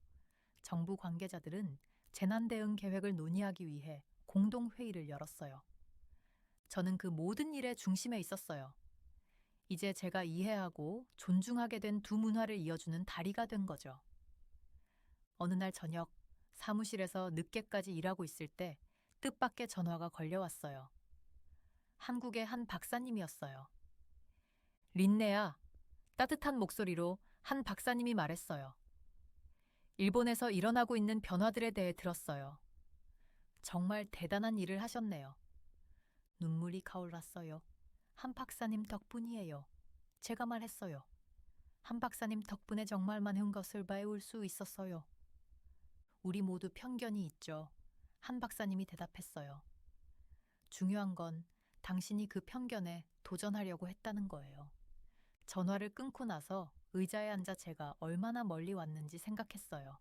정부 관계자들은 재난 대응 계획을 논의하기 위해 공동회의를 열었어요. 저는 그 모든 일의 중심에 있었어요. 이제 제가 이해하고 존중하게 된 두 문화를 이어주는 다리가 된 거죠. 어느 날 저녁, 사무실에서 늦게까지 일하고 있을 때 뜻밖의 전화가 걸려왔어요. 한국의 한 박사님이었어요. 린네야, 따뜻한 목소리로 한 박사님이 말했어요. 일본에서 일어나고 있는 변화들에 대해 들었어요. 정말 대단한 일을 하셨네요. 눈물이 가올랐어요. 한 박사님 덕분이에요. 제가 말했어요. 한 박사님 덕분에 정말 많은 것을 배울 수 있었어요. 우리 모두 편견이 있죠. 한 박사님이 대답했어요. 중요한 건 당신이 그 편견에 도전하려고 했다는 거예요. 전화를 끊고 나서 의자에 앉아 제가 얼마나 멀리 왔는지 생각했어요.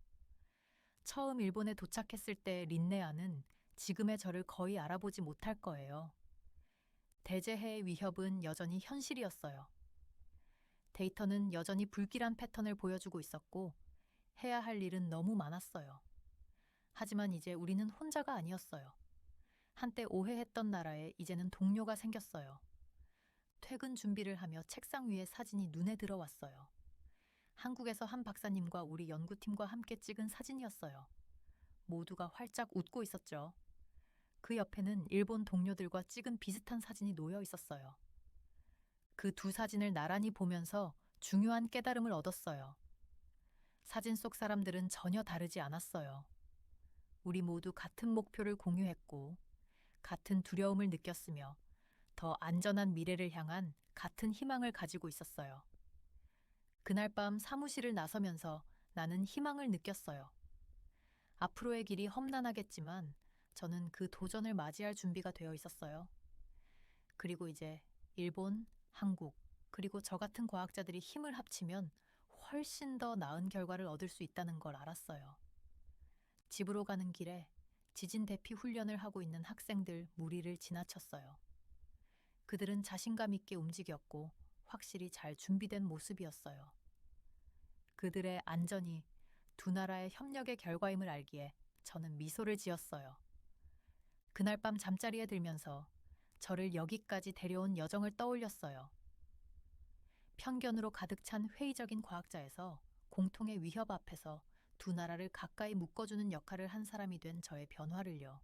처음 일본에 도착했을 때 린네아는 지금의 저를 거의 알아보지 못할 거예요. 대재해의 위협은 여전히 현실이었어요. 데이터는 여전히 불길한 패턴을 보여주고 있었고 해야 할 일은 너무 많았어요. 하지만 이제 우리는 혼자가 아니었어요. 한때 오해했던 나라에 이제는 동료가 생겼어요. 퇴근 준비를 하며 책상 위에 사진이 눈에 들어왔어요. 한국에서 한 박사님과 우리 연구팀과 함께 찍은 사진이었어요. 모두가 활짝 웃고 있었죠. 그 옆에는 일본 동료들과 찍은 비슷한 사진이 놓여 있었어요. 그 두 사진을 나란히 보면서 중요한 깨달음을 얻었어요. 사진 속 사람들은 전혀 다르지 않았어요. 우리 모두 같은 목표를 공유했고, 같은 두려움을 느꼈으며, 더 안전한 미래를 향한 같은 희망을 가지고 있었어요. 그날 밤 사무실을 나서면서 나는 희망을 느꼈어요. 앞으로의 길이 험난하겠지만 저는 그 도전을 맞이할 준비가 되어 있었어요. 그리고 이제 일본, 한국, 그리고 저 같은 과학자들이 힘을 합치면 훨씬 더 나은 결과를 얻을 수 있다는 걸 알았어요. 집으로 가는 길에 지진 대피 훈련을 하고 있는 학생들 무리를 지나쳤어요. 그들은 자신감 있게 움직였고 확실히 잘 준비된 모습이었어요. 그들의 안전이 두 나라의 협력의 결과임을 알기에 저는 미소를 지었어요. 그날 밤 잠자리에 들면서 저를 여기까지 데려온 여정을 떠올렸어요. 편견으로 가득 찬 회의적인 과학자에서 공통의 위협 앞에서 두 나라를 가까이 묶어주는 역할을 한 사람이 된 저의 변화를요.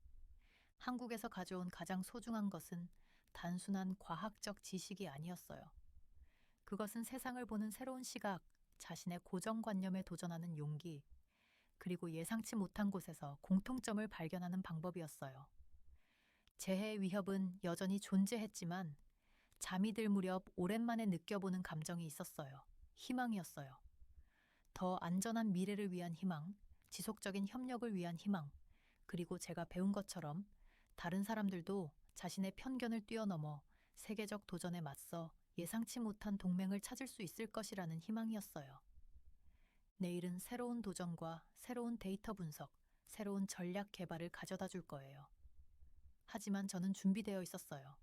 한국에서 가져온 가장 소중한 것은 단순한 과학적 지식이 아니었어요. 그것은 세상을 보는 새로운 시각, 자신의 고정관념에 도전하는 용기, 그리고 예상치 못한 곳에서 공통점을 발견하는 방법이었어요. 재해의 위협은 여전히 존재했지만 잠이 들 무렵 오랜만에 느껴보는 감정이 있었어요. 희망이었어요. 더 안전한 미래를 위한 희망, 지속적인 협력을 위한 희망, 그리고 제가 배운 것처럼 다른 사람들도 자신의 편견을 뛰어넘어 세계적 도전에 맞서 예상치 못한 동맹을 찾을 수 있을 것이라는 희망이었어요. 내일은 새로운 도전과 새로운 데이터 분석, 새로운 전략 개발을 가져다 줄 거예요. 하지만 저는 준비되어 있었어요.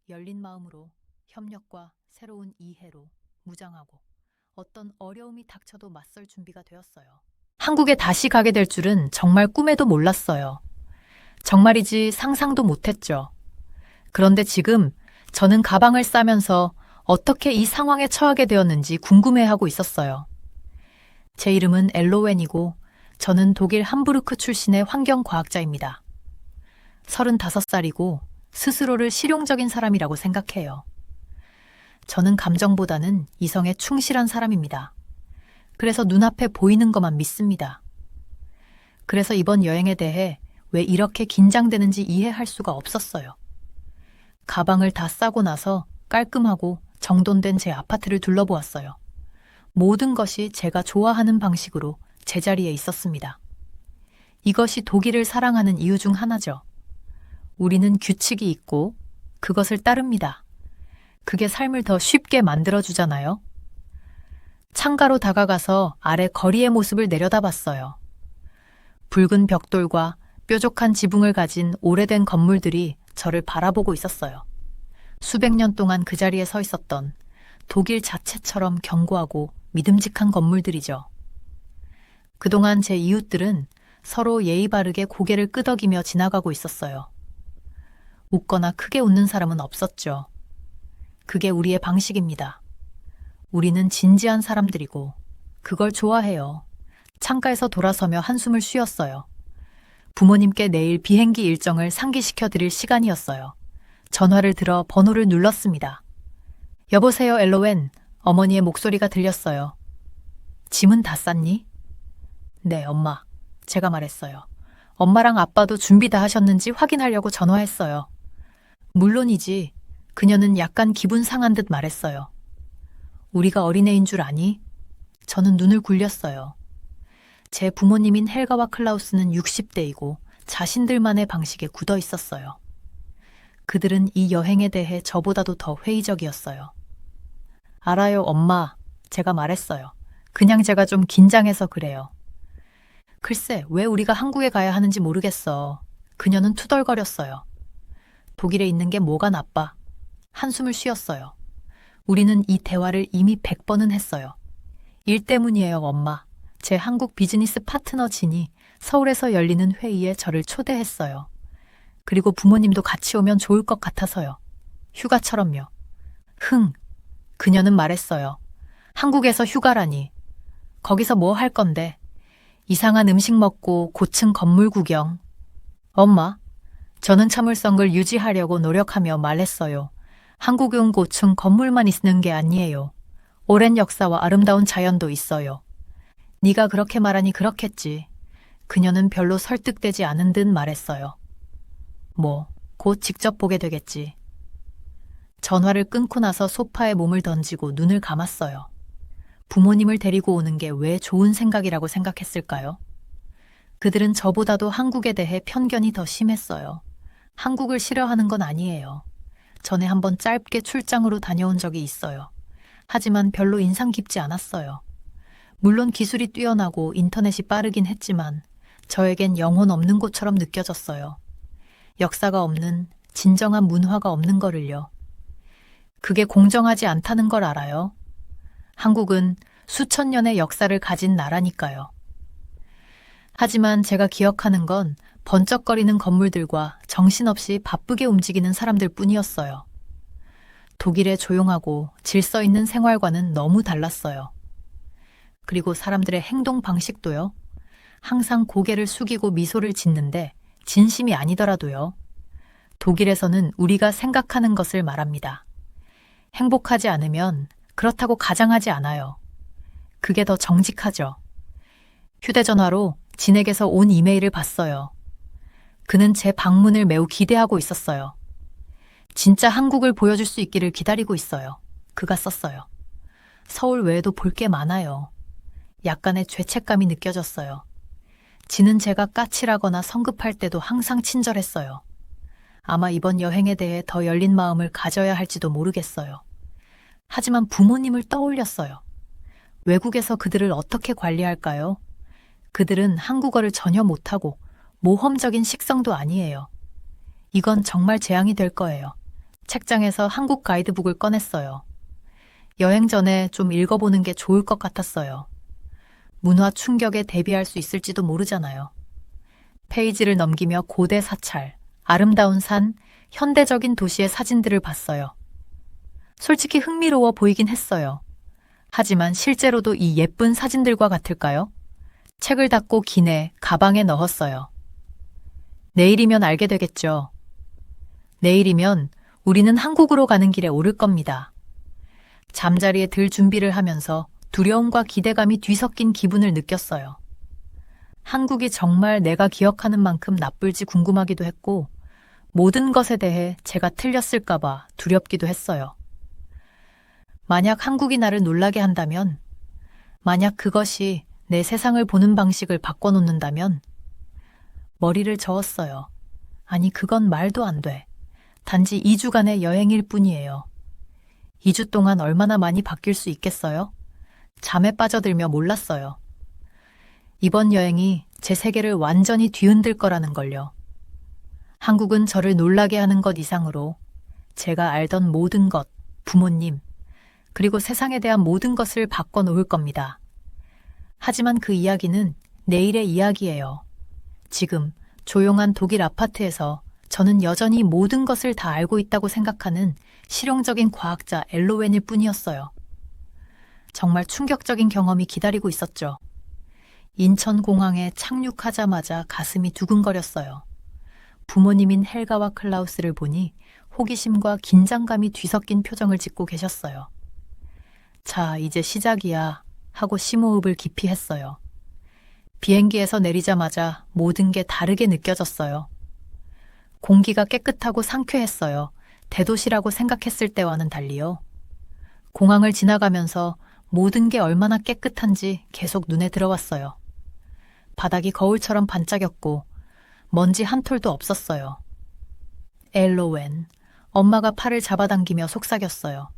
열린 마음으로, 협력과 새로운 이해로 무장하고 어떤 어려움이 닥쳐도 맞설 준비가 되었어요. 한국에 다시 가게 될 줄은 정말 꿈에도 몰랐어요. 정말이지 상상도 못했죠. 그런데 지금 저는 가방을 싸면서 어떻게 이 상황에 처하게 되었는지 궁금해하고 있었어요. 제 이름은 엘로웬이고 저는 독일 함부르크 출신의 환경과학자입니다. 35살이고 스스로를 실용적인 사람이라고 생각해요. 저는 감정보다는 이성에 충실한 사람입니다. 그래서 눈앞에 보이는 것만 믿습니다. 그래서 이번 여행에 대해 왜 이렇게 긴장되는지 이해할 수가 없었어요. 가방을 다 싸고 나서 깔끔하고 정돈된 제 아파트를 둘러보았어요. 모든 것이 제가 좋아하는 방식으로 제자리에 있었습니다. 이것이 독일을 사랑하는 이유 중 하나죠. 우리는 규칙이 있고 그것을 따릅니다. 그게 삶을 더 쉽게 만들어주잖아요. 창가로 다가가서 아래 거리의 모습을 내려다봤어요. 붉은 벽돌과 뾰족한 지붕을 가진 오래된 건물들이 저를 바라보고 있었어요. 수백 년 동안 그 자리에 서 있었던 독일 자체처럼 견고하고 믿음직한 건물들이죠. 그동안 제 이웃들은 서로 예의 바르게 고개를 끄덕이며 지나가고 있었어요. 웃거나 크게 웃는 사람은 없었죠. 그게 우리의 방식입니다. 우리는 진지한 사람들이고 그걸 좋아해요. 창가에서 돌아서며 한숨을 쉬었어요. 부모님께 내일 비행기 일정을 상기시켜 드릴 시간이었어요. 전화를 들어 번호를 눌렀습니다. 여보세요, 엘로웬. 어머니의 목소리가 들렸어요. 짐은 다 쌌니? 네, 엄마. 제가 말했어요. 엄마랑 아빠도 준비 다 하셨는지 확인하려고 전화했어요. 물론이지. 그녀는 약간 기분 상한 듯 말했어요. 우리가 어린애인 줄 아니? 저는 눈을 굴렸어요. 제 부모님인 헬가와 클라우스는 60대이고 자신들만의 방식에 굳어 있었어요. 그들은 이 여행에 대해 저보다도 더 회의적이었어요. 알아요, 엄마. 제가 말했어요. 그냥 제가 좀 긴장해서 그래요. 글쎄, 왜 우리가 한국에 가야 하는지 모르겠어. 그녀는 투덜거렸어요. 독일에 있는 게 뭐가 나빠. 한숨을 쉬었어요. 우리는 이 대화를 이미 100번은 했어요. 일 때문이에요, 엄마. 제 한국 비즈니스 파트너 진이 서울에서 열리는 회의에 저를 초대했어요. 그리고 부모님도 같이 오면 좋을 것 같아서요. 휴가처럼요. 그녀는 말했어요. 한국에서 휴가라니. 거기서 뭐 할 건데? 이상한 음식 먹고 고층 건물 구경. 엄마, 저는 참을성을 유지하려고 노력하며 말했어요. 한국은 고층 건물만 있는 게 아니에요. 오랜 역사와 아름다운 자연도 있어요. 네가 그렇게 말하니 그렇겠지. 그녀는 별로 설득되지 않은 듯 말했어요. 곧 직접 보게 되겠지. 전화를 끊고 나서 소파에 몸을 던지고 눈을 감았어요. 부모님을 데리고 오는 게 왜 좋은 생각이라고 생각했을까요? 그들은 저보다도 한국에 대해 편견이 더 심했어요. 한국을 싫어하는 건 아니에요. 전에 한번 짧게 출장으로 다녀온 적이 있어요. 하지만 별로 인상 깊지 않았어요. 물론 기술이 뛰어나고 인터넷이 빠르긴 했지만 저에겐 영혼 없는 곳처럼 느껴졌어요. 역사가 없는 진정한 문화가 없는 거를요. 그게 공정하지 않다는 걸 알아요. 한국은 수천 년의 역사를 가진 나라니까요. 하지만 제가 기억하는 건 번쩍거리는 건물들과 정신없이 바쁘게 움직이는 사람들 뿐이었어요. 독일의 조용하고 질서 있는 생활과는 너무 달랐어요. 그리고 사람들의 행동 방식도요. 항상 고개를 숙이고 미소를 짓는데 진심이 아니더라도요. 독일에서는 우리가 생각하는 것을 말합니다. 행복하지 않으면 그렇다고 가장하지 않아요. 그게 더 정직하죠. 휴대전화로 진에게서 온 이메일을 봤어요. 그는 제 방문을 매우 기대하고 있었어요. 진짜 한국을 보여줄 수 있기를 기다리고 있어요. 그가 썼어요. 서울 외에도 볼 게 많아요. 약간의 죄책감이 느껴졌어요. 진은 제가 까칠하거나 성급할 때도 항상 친절했어요. 아마 이번 여행에 대해 더 열린 마음을 가져야 할지도 모르겠어요. 하지만 부모님을 떠올렸어요. 외국에서 그들을 어떻게 관리할까요? 그들은 한국어를 전혀 못하고 모험적인 식성도 아니에요. 이건 정말 재앙이 될 거예요. 책장에서 한국 가이드북을 꺼냈어요. 여행 전에 좀 읽어보는 게 좋을 것 같았어요. 문화 충격에 대비할 수 있을지도 모르잖아요. 페이지를 넘기며 고대 사찰, 아름다운 산, 현대적인 도시의 사진들을 봤어요. 솔직히 흥미로워 보이긴 했어요. 하지만 실제로도 이 예쁜 사진들과 같을까요? 책을 닫고 기내 가방에 넣었어요. 내일이면 알게 되겠죠. 내일이면 우리는 한국으로 가는 길에 오를 겁니다. 잠자리에 들 준비를 하면서 두려움과 기대감이 뒤섞인 기분을 느꼈어요. 한국이 정말 내가 기억하는 만큼 나쁠지 궁금하기도 했고, 모든 것에 대해 제가 틀렸을까봐 두렵기도 했어요. 만약 한국이 나를 놀라게 한다면, 만약 그것이 내 세상을 보는 방식을 바꿔놓는다면, 머리를 저었어요. 아니, 그건 말도 안 돼. 단지 2주간의 여행일 뿐이에요. 2주 동안 얼마나 많이 바뀔 수 있겠어요? 잠에 빠져들며 몰랐어요. 이번 여행이 제 세계를 완전히 뒤흔들 거라는 걸요. 한국은 저를 놀라게 하는 것 이상으로 제가 알던 모든 것, 부모님, 그리고 세상에 대한 모든 것을 바꿔놓을 겁니다. 하지만 그 이야기는 내일의 이야기예요. 지금 조용한 독일 아파트에서 저는 여전히 모든 것을 다 알고 있다고 생각하는 실용적인 과학자 엘로웬일 뿐이었어요. 정말 충격적인 경험이 기다리고 있었죠. 인천공항에 착륙하자마자 가슴이 두근거렸어요. 부모님인 헬가와 클라우스를 보니 호기심과 긴장감이 뒤섞인 표정을 짓고 계셨어요. 자, 이제 시작이야 하고 심호흡을 깊이 했어요. 비행기에서 내리자마자 모든 게 다르게 느껴졌어요. 공기가 깨끗하고 상쾌했어요. 대도시라고 생각했을 때와는 달리요. 공항을 지나가면서 모든 게 얼마나 깨끗한지 계속 눈에 들어왔어요. 바닥이 거울처럼 반짝였고 먼지 한 톨도 없었어요. 엘로웬, 엄마가 팔을 잡아당기며 속삭였어요.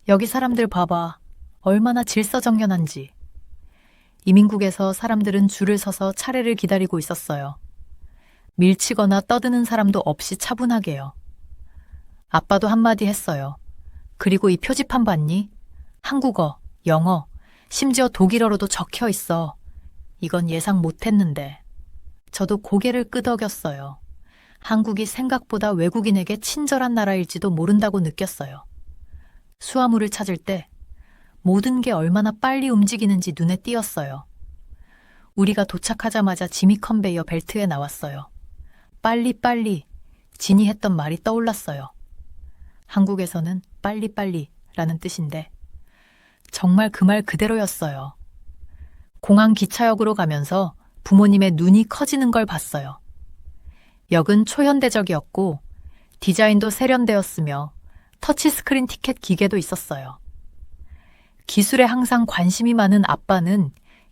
여기 사람들 봐봐. 얼마나 질서정연한지. 이민국에서 사람들은 줄을 서서 차례를 기다리고 있었어요. 밀치거나 떠드는 사람도 없이 차분하게요. 아빠도 한마디 했어요. 그리고 이 표지판 봤니? 한국어, 영어, 심지어 독일어로도 적혀 있어. 이건 예상 못했는데. 저도 고개를 끄덕였어요. 한국이 생각보다 외국인에게 친절한 나라일지도 모른다고 느꼈어요. 수화물을 찾을 때 모든 게 얼마나 빨리 움직이는지 눈에 띄었어요. 우리가 도착하자마자 지미 컨베이어 벨트에 나왔어요. 빨리빨리 진이 했던 말이 떠올랐어요. 한국에서는 빨리빨리라는 뜻인데 정말 그 말 그대로였어요. 공항 기차역으로 가면서 부모님의 눈이 커지는 걸 봤어요. 역은 초현대적이었고 디자인도 세련되었으며 터치스크린 티켓 기계도 있었어요. 기술에 항상 관심이 많은 아빠는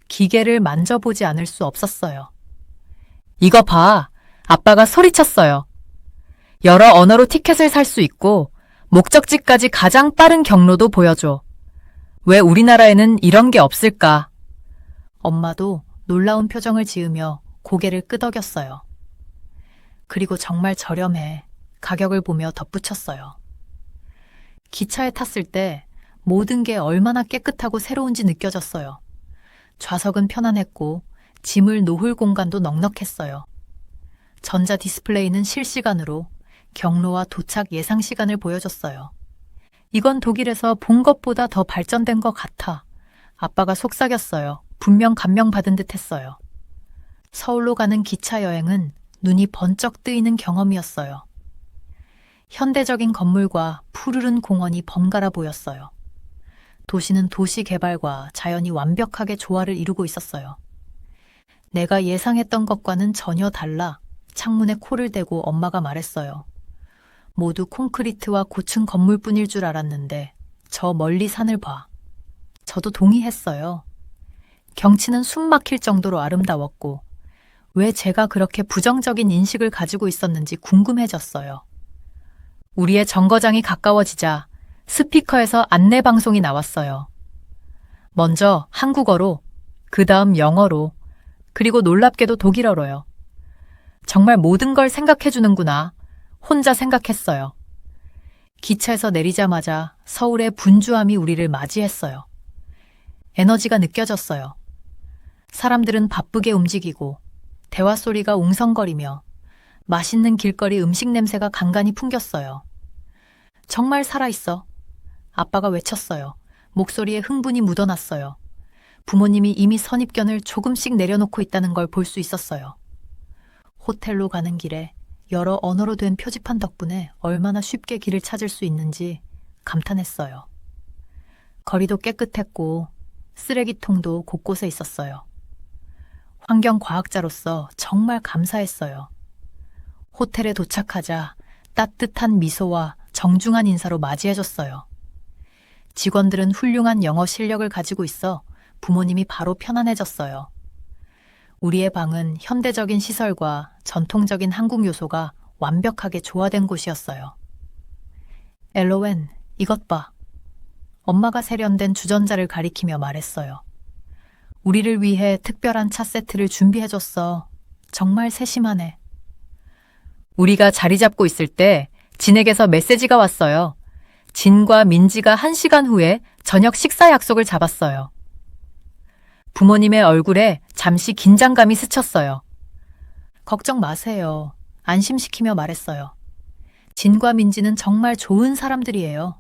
기계를 만져보지 않을 수 없었어요. 이거 봐! 아빠가 소리쳤어요. 여러 언어로 티켓을 살 수 있고 목적지까지 가장 빠른 경로도 보여줘. 왜 우리나라에는 이런 게 없을까? 엄마도 놀라운 표정을 지으며 고개를 끄덕였어요. 그리고 정말 저렴해. 가격을 보며 덧붙였어요. 기차에 탔을 때 모든 게 얼마나 깨끗하고 새로운지 느껴졌어요. 좌석은 편안했고 짐을 놓을 공간도 넉넉했어요. 전자 디스플레이는 실시간으로 경로와 도착 예상 시간을 보여줬어요. 이건 독일에서 본 것보다 더 발전된 것 같아. 아빠가 속삭였어요. 분명 감명받은 듯 했어요. 서울로 가는 기차 여행은 눈이 번쩍 뜨이는 경험이었어요. 현대적인 건물과 푸르른 공원이 번갈아 보였어요. 도시는 도시 개발과 자연이 완벽하게 조화를 이루고 있었어요. 내가 예상했던 것과는 전혀 달라 창문에 코를 대고 엄마가 말했어요. 모두 콘크리트와 고층 건물뿐일 줄 알았는데 저 멀리 산을 봐. 저도 동의했어요. 경치는 숨 막힐 정도로 아름다웠고 왜 제가 그렇게 부정적인 인식을 가지고 있었는지 궁금해졌어요. 우리의 정거장이 가까워지자 스피커에서 안내 방송이 나왔어요. 먼저 한국어로, 그 다음 영어로, 그리고 놀랍게도 독일어로요. 정말 모든 걸 생각해주는구나. 혼자 생각했어요. 기차에서 내리자마자 서울의 분주함이 우리를 맞이했어요. 에너지가 느껴졌어요. 사람들은 바쁘게 움직이고 대화 소리가 웅성거리며 맛있는 길거리 음식 냄새가 간간히 풍겼어요. 정말 살아있어. 아빠가 외쳤어요. 목소리에 흥분이 묻어났어요. 부모님이 이미 선입견을 조금씩 내려놓고 있다는 걸 볼 수 있었어요. 호텔로 가는 길에 여러 언어로 된 표지판 덕분에 얼마나 쉽게 길을 찾을 수 있는지 감탄했어요. 거리도 깨끗했고 쓰레기통도 곳곳에 있었어요. 환경과학자로서 정말 감사했어요. 호텔에 도착하자 따뜻한 미소와 정중한 인사로 맞이해줬어요. 직원들은 훌륭한 영어 실력을 가지고 있어 부모님이 바로 편안해졌어요. 우리의 방은 현대적인 시설과 전통적인 한국 요소가 완벽하게 조화된 곳이었어요. 엘로웬, 이것 봐. 엄마가 세련된 주전자를 가리키며 말했어요. 우리를 위해 특별한 차 세트를 준비해줬어. 정말 세심하네. 우리가 자리 잡고 있을 때 진에게서 메시지가 왔어요. 진과 민지가 1시간 후에 저녁 식사 약속을 잡았어요. 부모님의 얼굴에 잠시 긴장감이 스쳤어요. 걱정 마세요. 안심시키며 말했어요. 진과 민지는 정말 좋은 사람들이에요.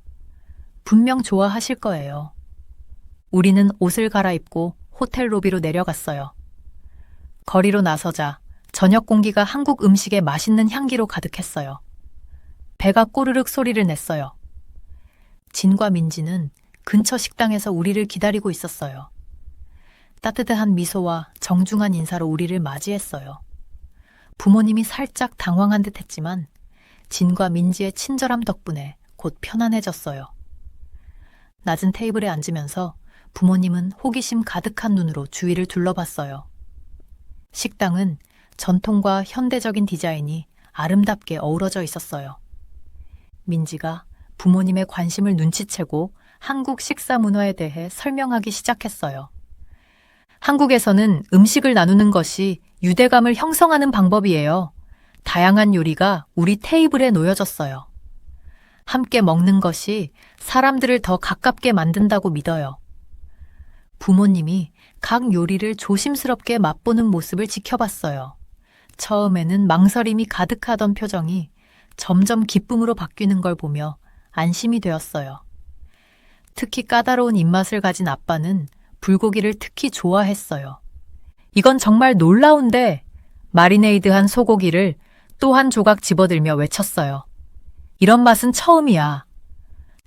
분명 좋아하실 거예요. 우리는 옷을 갈아입고 호텔 로비로 내려갔어요. 거리로 나서자 저녁 공기가 한국 음식의 맛있는 향기로 가득했어요. 배가 꼬르륵 소리를 냈어요. 진과 민지는 근처 식당에서 우리를 기다리고 있었어요. 따뜻한 미소와 정중한 인사로 우리를 맞이했어요. 부모님이 살짝 당황한 듯 했지만 진과 민지의 친절함 덕분에 곧 편안해졌어요. 낮은 테이블에 앉으면서 부모님은 호기심 가득한 눈으로 주위를 둘러봤어요. 식당은 전통과 현대적인 디자인이 아름답게 어우러져 있었어요. 민지가 부모님의 관심을 눈치채고 한국 식사 문화에 대해 설명하기 시작했어요. 한국에서는 음식을 나누는 것이 유대감을 형성하는 방법이에요. 다양한 요리가 우리 테이블에 놓여졌어요. 함께 먹는 것이 사람들을 더 가깝게 만든다고 믿어요. 부모님이 각 요리를 조심스럽게 맛보는 모습을 지켜봤어요. 처음에는 망설임이 가득하던 표정이 점점 기쁨으로 바뀌는 걸 보며 안심이 되었어요. 특히 까다로운 입맛을 가진 아빠는 불고기를 특히 좋아했어요. 이건 정말 놀라운데 마리네이드한 소고기를 또 한 조각 집어들며 외쳤어요. 이런 맛은 처음이야.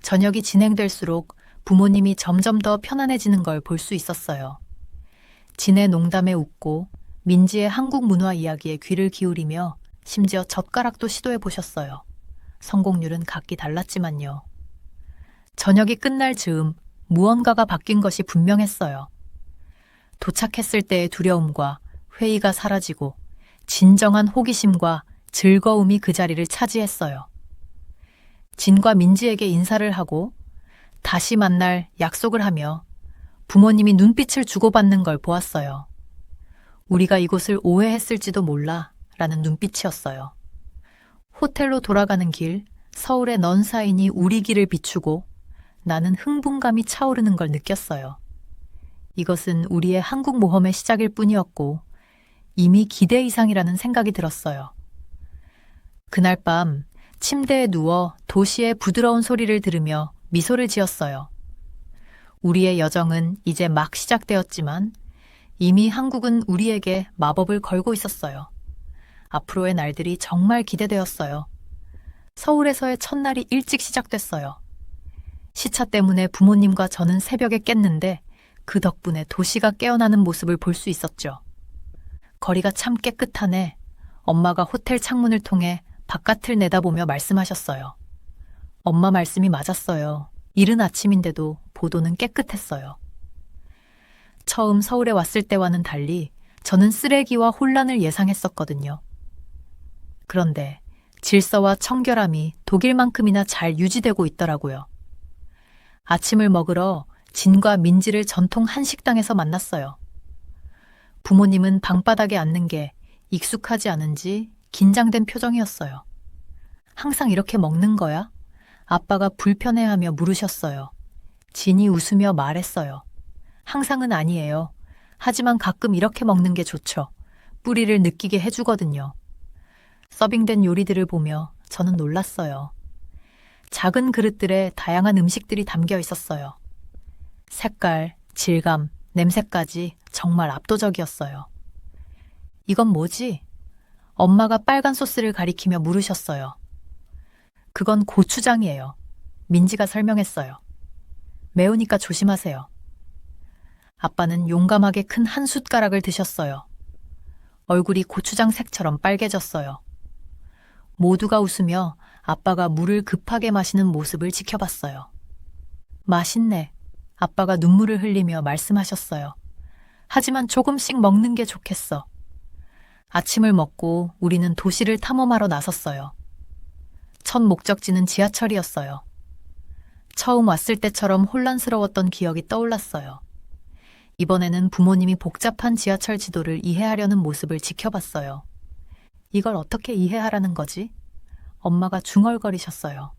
저녁이 진행될수록 부모님이 점점 더 편안해지는 걸 볼 수 있었어요. 진의 농담에 웃고 민지의 한국 문화 이야기에 귀를 기울이며 심지어 젓가락도 시도해 보셨어요. 성공률은 각기 달랐지만요. 저녁이 끝날 즈음 무언가가 바뀐 것이 분명했어요. 도착했을 때의 두려움과 회의가 사라지고 진정한 호기심과 즐거움이 그 자리를 차지했어요. 진과 민지에게 인사를 하고 다시 만날 약속을 하며 부모님이 눈빛을 주고받는 걸 보았어요. 우리가 이곳을 오해했을지도 몰라 라는 눈빛이었어요. 호텔로 돌아가는 길, 서울의 넌사인이 우리 길을 비추고 나는 흥분감이 차오르는 걸 느꼈어요. 이것은 우리의 한국 모험의 시작일 뿐이었고 이미 기대 이상이라는 생각이 들었어요. 그날 밤 침대에 누워 도시의 부드러운 소리를 들으며 미소를 지었어요. 우리의 여정은 이제 막 시작되었지만 이미 한국은 우리에게 마법을 걸고 있었어요. 앞으로의 날들이 정말 기대되었어요. 서울에서의 첫날이 일찍 시작됐어요. 시차 때문에 부모님과 저는 새벽에 깼는데 그 덕분에 도시가 깨어나는 모습을 볼 수 있었죠. 거리가 참 깨끗하네. 엄마가 호텔 창문을 통해 바깥을 내다보며 말씀하셨어요. 엄마 말씀이 맞았어요. 이른 아침인데도 보도는 깨끗했어요. 처음 서울에 왔을 때와는 달리 저는 쓰레기와 혼란을 예상했었거든요. 그런데 질서와 청결함이 독일만큼이나 잘 유지되고 있더라고요. 아침을 먹으러 진과 민지를 전통 한식당에서 만났어요. 부모님은 방바닥에 앉는 게 익숙하지 않은지 긴장된 표정이었어요. 항상 이렇게 먹는 거야? 아빠가 불편해하며 물으셨어요. 진이 웃으며 말했어요. 항상은 아니에요. 하지만 가끔 이렇게 먹는 게 좋죠. 뿌리를 느끼게 해주거든요. 서빙된 요리들을 보며 저는 놀랐어요. 작은 그릇들에 다양한 음식들이 담겨 있었어요. 색깔, 질감, 냄새까지 정말 압도적이었어요. 이건 뭐지? 엄마가 빨간 소스를 가리키며 물으셨어요. 그건 고추장이에요. 민지가 설명했어요. 매우니까 조심하세요. 아빠는 용감하게 큰 한 숟가락을 드셨어요. 얼굴이 고추장 색처럼 빨개졌어요. 모두가 웃으며 아빠가 물을 급하게 마시는 모습을 지켜봤어요. 맛있네. 아빠가 눈물을 흘리며 말씀하셨어요. 하지만 조금씩 먹는 게 좋겠어. 아침을 먹고 우리는 도시를 탐험하러 나섰어요. 첫 목적지는 지하철이었어요. 처음 왔을 때처럼 혼란스러웠던 기억이 떠올랐어요. 이번에는 부모님이 복잡한 지하철 지도를 이해하려는 모습을 지켜봤어요. 이걸 어떻게 이해하라는 거지? 엄마가 중얼거리셨어요.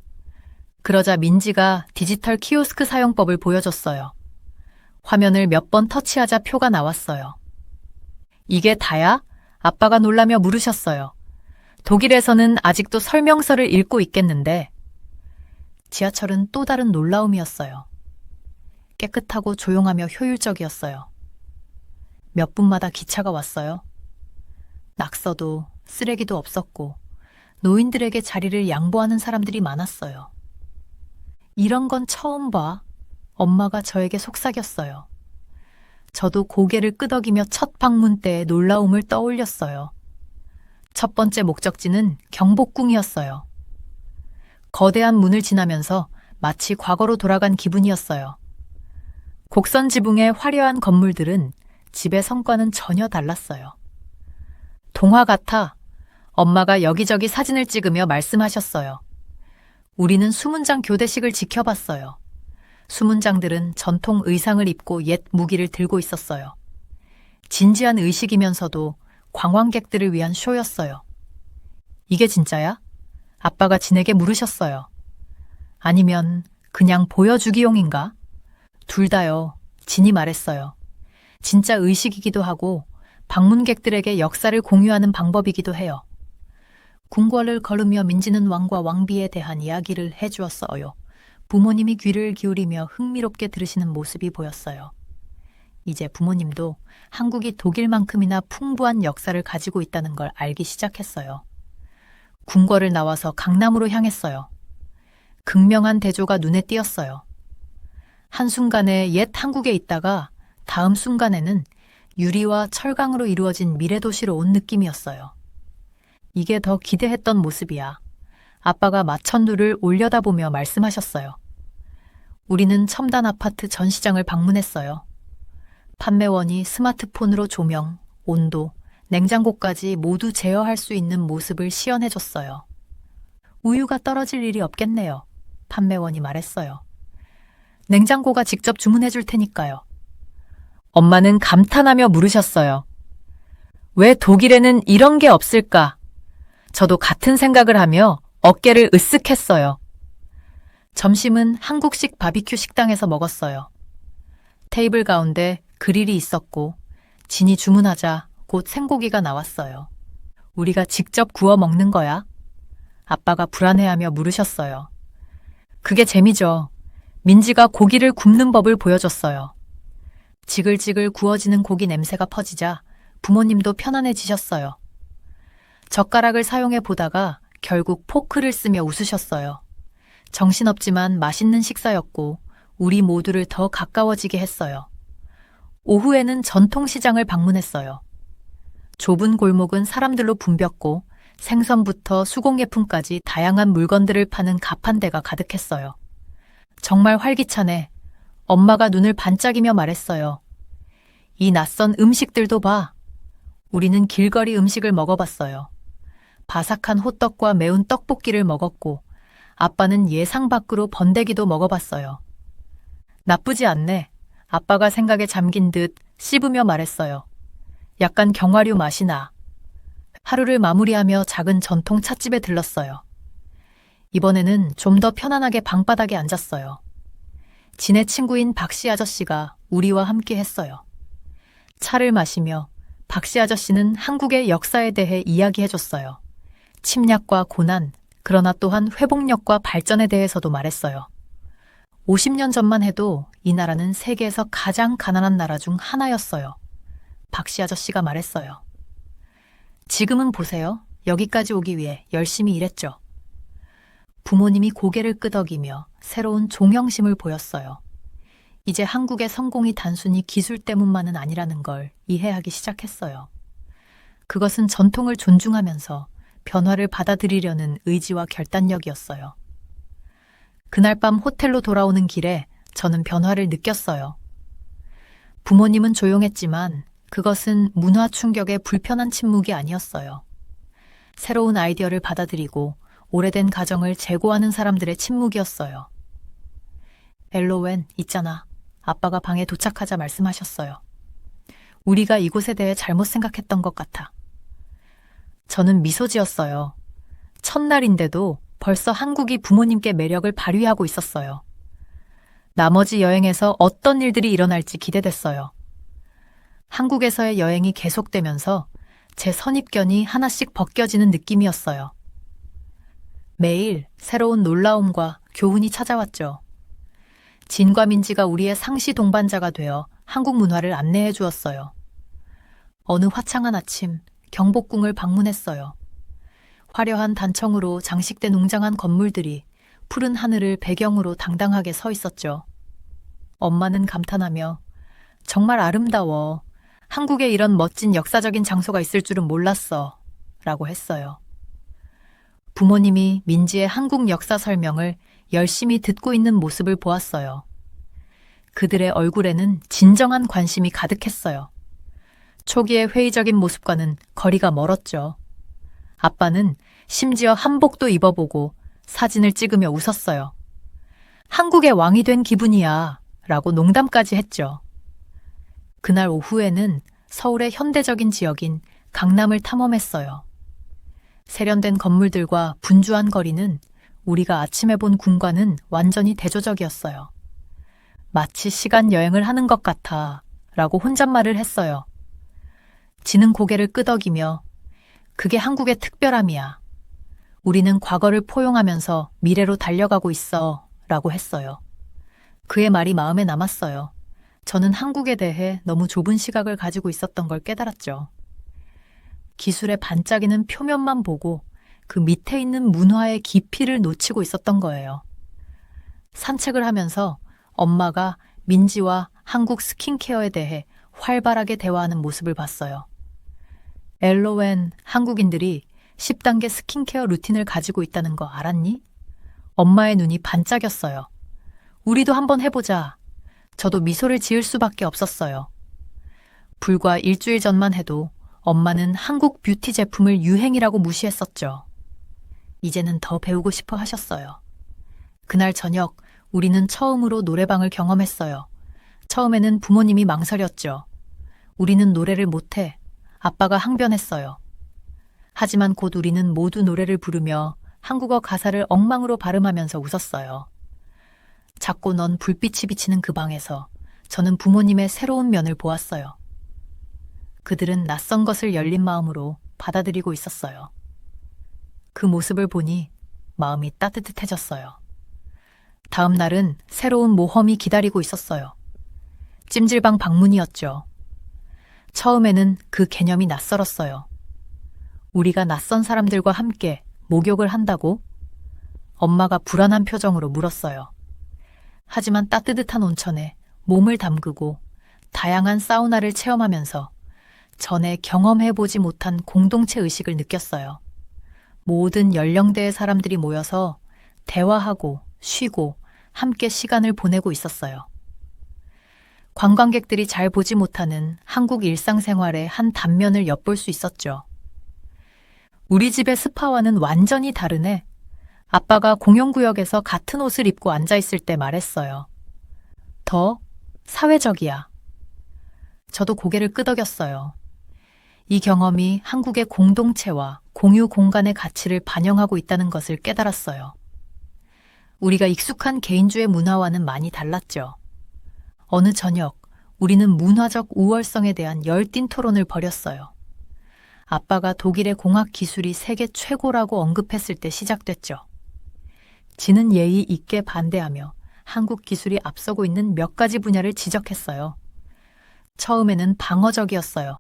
그러자 민지가 디지털 키오스크 사용법을 보여줬어요. 화면을 몇 번 터치하자 표가 나왔어요. 이게 다야? 아빠가 놀라며 물으셨어요. 독일에서는 아직도 설명서를 읽고 있겠는데. 지하철은 또 다른 놀라움이었어요. 깨끗하고 조용하며 효율적이었어요. 몇 분마다 기차가 왔어요. 낙서도 쓰레기도 없었고 노인들에게 자리를 양보하는 사람들이 많았어요. 이런 건 처음 봐. 엄마가 저에게 속삭였어요. 저도 고개를 끄덕이며 첫 방문 때의 놀라움을 떠올렸어요. 첫 번째 목적지는 경복궁이었어요. 거대한 문을 지나면서 마치 과거로 돌아간 기분이었어요. 곡선 지붕의 화려한 건물들은 집의 성과는 전혀 달랐어요. 동화 같아. 엄마가 여기저기 사진을 찍으며 말씀하셨어요. 우리는 수문장 교대식을 지켜봤어요. 수문장들은 전통 의상을 입고 옛 무기를 들고 있었어요. 진지한 의식이면서도 관광객들을 위한 쇼였어요. 이게 진짜야? 아빠가 진에게 물으셨어요. 아니면 그냥 보여주기용인가? 둘 다요. 진이 말했어요. 진짜 의식이기도 하고 방문객들에게 역사를 공유하는 방법이기도 해요. 궁궐을 걸으며 민지는 왕과 왕비에 대한 이야기를 해주었어요. 부모님이 귀를 기울이며 흥미롭게 들으시는 모습이 보였어요. 이제 부모님도 한국이 독일만큼이나 풍부한 역사를 가지고 있다는 걸 알기 시작했어요. 궁궐을 나와서 강남으로 향했어요. 극명한 대조가 눈에 띄었어요. 한순간에 옛 한국에 있다가 다음 순간에는 유리와 철강으로 이루어진 미래도시로 온 느낌이었어요. 이게 더 기대했던 모습이야. 아빠가 마천루를 올려다보며 말씀하셨어요. 우리는 첨단 아파트 전시장을 방문했어요. 판매원이 스마트폰으로 조명, 온도, 냉장고까지 모두 제어할 수 있는 모습을 시연해줬어요. 우유가 떨어질 일이 없겠네요. 판매원이 말했어요. 냉장고가 직접 주문해줄 테니까요. 엄마는 감탄하며 물으셨어요. 왜 독일에는 이런 게 없을까? 저도 같은 생각을 하며 어깨를 으쓱했어요. 점심은 한국식 바비큐 식당에서 먹었어요. 테이블 가운데 그릴이 있었고 진이 주문하자 곧 생고기가 나왔어요. 우리가 직접 구워 먹는 거야? 아빠가 불안해하며 물으셨어요. 그게 재미죠. 민지가 고기를 굽는 법을 보여줬어요. 지글지글 구워지는 고기 냄새가 퍼지자 부모님도 편안해지셨어요. 젓가락을 사용해 보다가 결국 포크를 쓰며 웃으셨어요. 정신없지만 맛있는 식사였고 우리 모두를 더 가까워지게 했어요. 오후에는 전통시장을 방문했어요. 좁은 골목은 사람들로 붐볐고 생선부터 수공예품까지 다양한 물건들을 파는 가판대가 가득했어요. 정말 활기차네. 엄마가 눈을 반짝이며 말했어요. 이 낯선 음식들도 봐. 우리는 길거리 음식을 먹어봤어요. 바삭한 호떡과 매운 떡볶이를 먹었고 아빠는 예상 밖으로 번데기도 먹어봤어요. 나쁘지 않네. 아빠가 생각에 잠긴 듯 씹으며 말했어요. 약간 경화류 맛이 나. 하루를 마무리하며 작은 전통 찻집에 들렀어요. 이번에는 좀 더 편안하게 방바닥에 앉았어요. 진의 친구인 박씨 아저씨가 우리와 함께 했어요. 차를 마시며 박씨 아저씨는 한국의 역사에 대해 이야기해줬어요. 침략과 고난, 그러나 또한 회복력과 발전에 대해서도 말했어요. 50년 전만 해도 이 나라는 세계에서 가장 가난한 나라 중 하나였어요. 박씨 아저씨가 말했어요. 지금은 보세요. 여기까지 오기 위해 열심히 일했죠. 부모님이 고개를 끄덕이며 새로운 종영심을 보였어요. 이제 한국의 성공이 단순히 기술 때문만은 아니라는 걸 이해하기 시작했어요. 그것은 전통을 존중하면서 변화를 받아들이려는 의지와 결단력이었어요. 그날 밤 호텔로 돌아오는 길에 저는 변화를 느꼈어요. 부모님은 조용했지만 그것은 문화 충격의 불편한 침묵이 아니었어요. 새로운 아이디어를 받아들이고 오래된 가정을 재고하는 사람들의 침묵이었어요. 엘로웬, 있잖아. 아빠가 방에 도착하자 말씀하셨어요. 우리가 이곳에 대해 잘못 생각했던 것 같아. 저는 미소 지었어요. 첫날인데도 벌써 한국이 부모님께 매력을 발휘하고 있었어요. 나머지 여행에서 어떤 일들이 일어날지 기대됐어요. 한국에서의 여행이 계속되면서 제 선입견이 하나씩 벗겨지는 느낌이었어요. 매일 새로운 놀라움과 교훈이 찾아왔죠. 진과 민지가 우리의 상시 동반자가 되어 한국 문화를 안내해 주었어요. 어느 화창한 아침, 경복궁을 방문했어요. 화려한 단청으로 장식된 웅장한 건물들이 푸른 하늘을 배경으로 당당하게 서 있었죠. 엄마는 감탄하며 정말 아름다워. 한국에 이런 멋진 역사적인 장소가 있을 줄은 몰랐어. 라고 했어요. 부모님이 민지의 한국 역사 설명을 열심히 듣고 있는 모습을 보았어요. 그들의 얼굴에는 진정한 관심이 가득했어요. 초기의 회의적인 모습과는 거리가 멀었죠. 아빠는 심지어 한복도 입어보고 사진을 찍으며 웃었어요. 한국의 왕이 된 기분이야 라고 농담까지 했죠. 그날 오후에는 서울의 현대적인 지역인 강남을 탐험했어요. 세련된 건물들과 분주한 거리는 우리가 아침에 본 궁과는 완전히 대조적이었어요. 마치 시간 여행을 하는 것 같아 라고 혼잣말을 했어요. 지는 고개를 끄덕이며 그게 한국의 특별함이야. 우리는 과거를 포용하면서 미래로 달려가고 있어 라고 했어요. 그의 말이 마음에 남았어요. 저는 한국에 대해 너무 좁은 시각을 가지고 있었던 걸 깨달았죠. 기술의 반짝이는 표면만 보고 그 밑에 있는 문화의 깊이를 놓치고 있었던 거예요. 산책을 하면서 엄마가 민지와 한국 스킨케어에 대해 활발하게 대화하는 모습을 봤어요. 엘로웬, 한국인들이 10단계 스킨케어 루틴을 가지고 있다는 거 알았니? 엄마의 눈이 반짝였어요. 우리도 한번 해보자. 저도 미소를 지을 수밖에 없었어요. 불과 일주일 전만 해도 엄마는 한국 뷰티 제품을 유행이라고 무시했었죠. 이제는 더 배우고 싶어 하셨어요. 그날 저녁 우리는 처음으로 노래방을 경험했어요. 처음에는 부모님이 망설였죠. 우리는 노래를 못해. 아빠가 항변했어요. 하지만 곧 우리는 모두 노래를 부르며 한국어 가사를 엉망으로 발음하면서 웃었어요. 작고 넌 불빛이 비치는 그 방에서 저는 부모님의 새로운 면을 보았어요. 그들은 낯선 것을 열린 마음으로 받아들이고 있었어요. 그 모습을 보니 마음이 따뜻해졌어요. 다음 날은 새로운 모험이 기다리고 있었어요. 찜질방 방문이었죠. 처음에는 그 개념이 낯설었어요. 우리가 낯선 사람들과 함께 목욕을 한다고? 엄마가 불안한 표정으로 물었어요. 하지만 따뜻한 온천에 몸을 담그고 다양한 사우나를 체험하면서 전에 경험해보지 못한 공동체 의식을 느꼈어요. 모든 연령대의 사람들이 모여서 대화하고 쉬고 함께 시간을 보내고 있었어요. 관광객들이 잘 보지 못하는 한국 일상생활의 한 단면을 엿볼 수 있었죠. 우리 집의 스파와는 완전히 다르네. 아빠가 공용구역에서 같은 옷을 입고 앉아있을 때 말했어요. 더 사회적이야. 저도 고개를 끄덕였어요. 이 경험이 한국의 공동체와 공유 공간의 가치를 반영하고 있다는 것을 깨달았어요. 우리가 익숙한 개인주의 문화와는 많이 달랐죠. 어느 저녁 우리는 문화적 우월성에 대한 열띤 토론을 벌였어요. 아빠가 독일의 공학 기술이 세계 최고라고 언급했을 때 시작됐죠. 지는 예의 있게 반대하며 한국 기술이 앞서고 있는 몇 가지 분야를 지적했어요. 처음에는 방어적이었어요.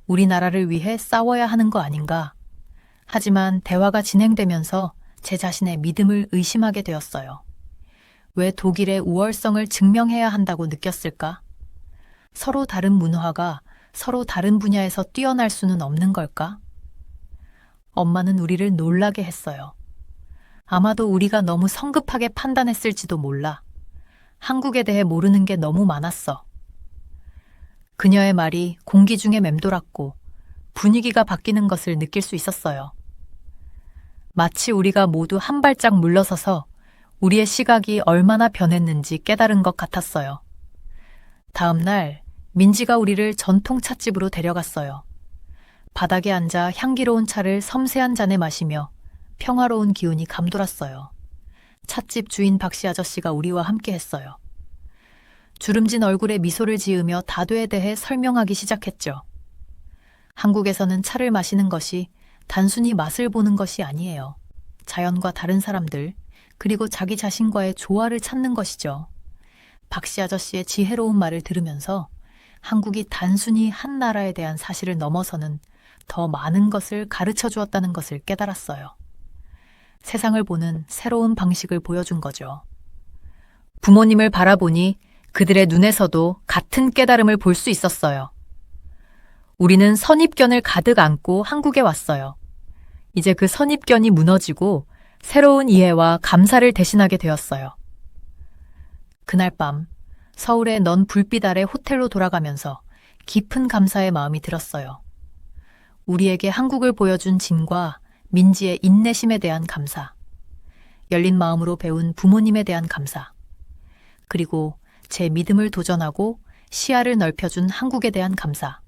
우리나라를 위해 싸워야 하는 거 아닌가. 하지만 대화가 진행되면서 제 자신의 믿음을 의심하게 되었어요. 왜 독일의 우월성을 증명해야 한다고 느꼈을까? 서로 다른 문화가 서로 다른 분야에서 뛰어날 수는 없는 걸까? 엄마는 우리를 놀라게 했어요. 아마도 우리가 너무 성급하게 판단했을지도 몰라. 한국에 대해 모르는 게 너무 많았어. 그녀의 말이 공기 중에 맴돌았고 분위기가 바뀌는 것을 느낄 수 있었어요. 마치 우리가 모두 한 발짝 물러서서 우리의 시각이 얼마나 변했는지 깨달은 것 같았어요. 다음 날 민지가 우리를 전통 찻집으로 데려갔어요. 바닥에 앉아 향기로운 차를 섬세한 잔에 마시며 평화로운 기운이 감돌았어요. 찻집 주인 박씨 아저씨가 우리와 함께 했어요. 주름진 얼굴에 미소를 지으며 다도에 대해 설명하기 시작했죠. 한국에서는 차를 마시는 것이 단순히 맛을 보는 것이 아니에요. 자연과 다른 사람들, 그리고 자기 자신과의 조화를 찾는 것이죠. 박씨 아저씨의 지혜로운 말을 들으면서 한국이 단순히 한 나라에 대한 사실을 넘어서는 더 많은 것을 가르쳐 주었다는 것을 깨달았어요. 세상을 보는 새로운 방식을 보여준 거죠. 부모님을 바라보니 그들의 눈에서도 같은 깨달음을 볼 수 있었어요. 우리는 선입견을 가득 안고 한국에 왔어요. 이제 그 선입견이 무너지고 새로운 이해와 감사를 대신하게 되었어요. 그날 밤 서울의 넌 불빛 아래 호텔로 돌아가면서 깊은 감사의 마음이 들었어요. 우리에게 한국을 보여준 진과 민지의 인내심에 대한 감사, 열린 마음으로 배운 부모님에 대한 감사, 그리고 제 믿음을 도전하고 시야를 넓혀준 한국에 대한 감사.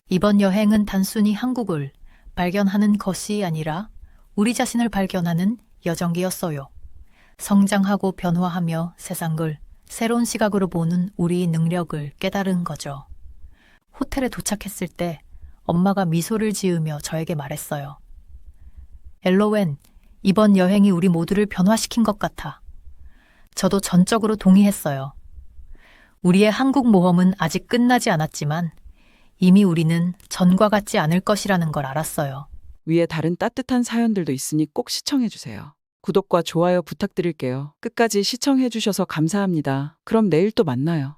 이번 여행은 단순히 한국을 발견하는 것이 아니라 우리 자신을 발견하는 여정기였어요. 성장하고 변화하며 세상을 새로운 시각으로 보는 우리의 능력을 깨달은 거죠. 호텔에 도착했을 때 엄마가 미소를 지으며 저에게 말했어요. 엘로웬, 이번 여행이 우리 모두를 변화시킨 것 같아. 저도 전적으로 동의했어요. 우리의 한국 모험은 아직 끝나지 않았지만 이미 우리는 전과 같지 않을 것이라는 걸 알았어요. 위에 다른 따뜻한 사연들도 있으니 꼭 시청해주세요. 구독과 좋아요 부탁드릴게요. 끝까지 시청해주셔서 감사합니다. 그럼 내일 또 만나요.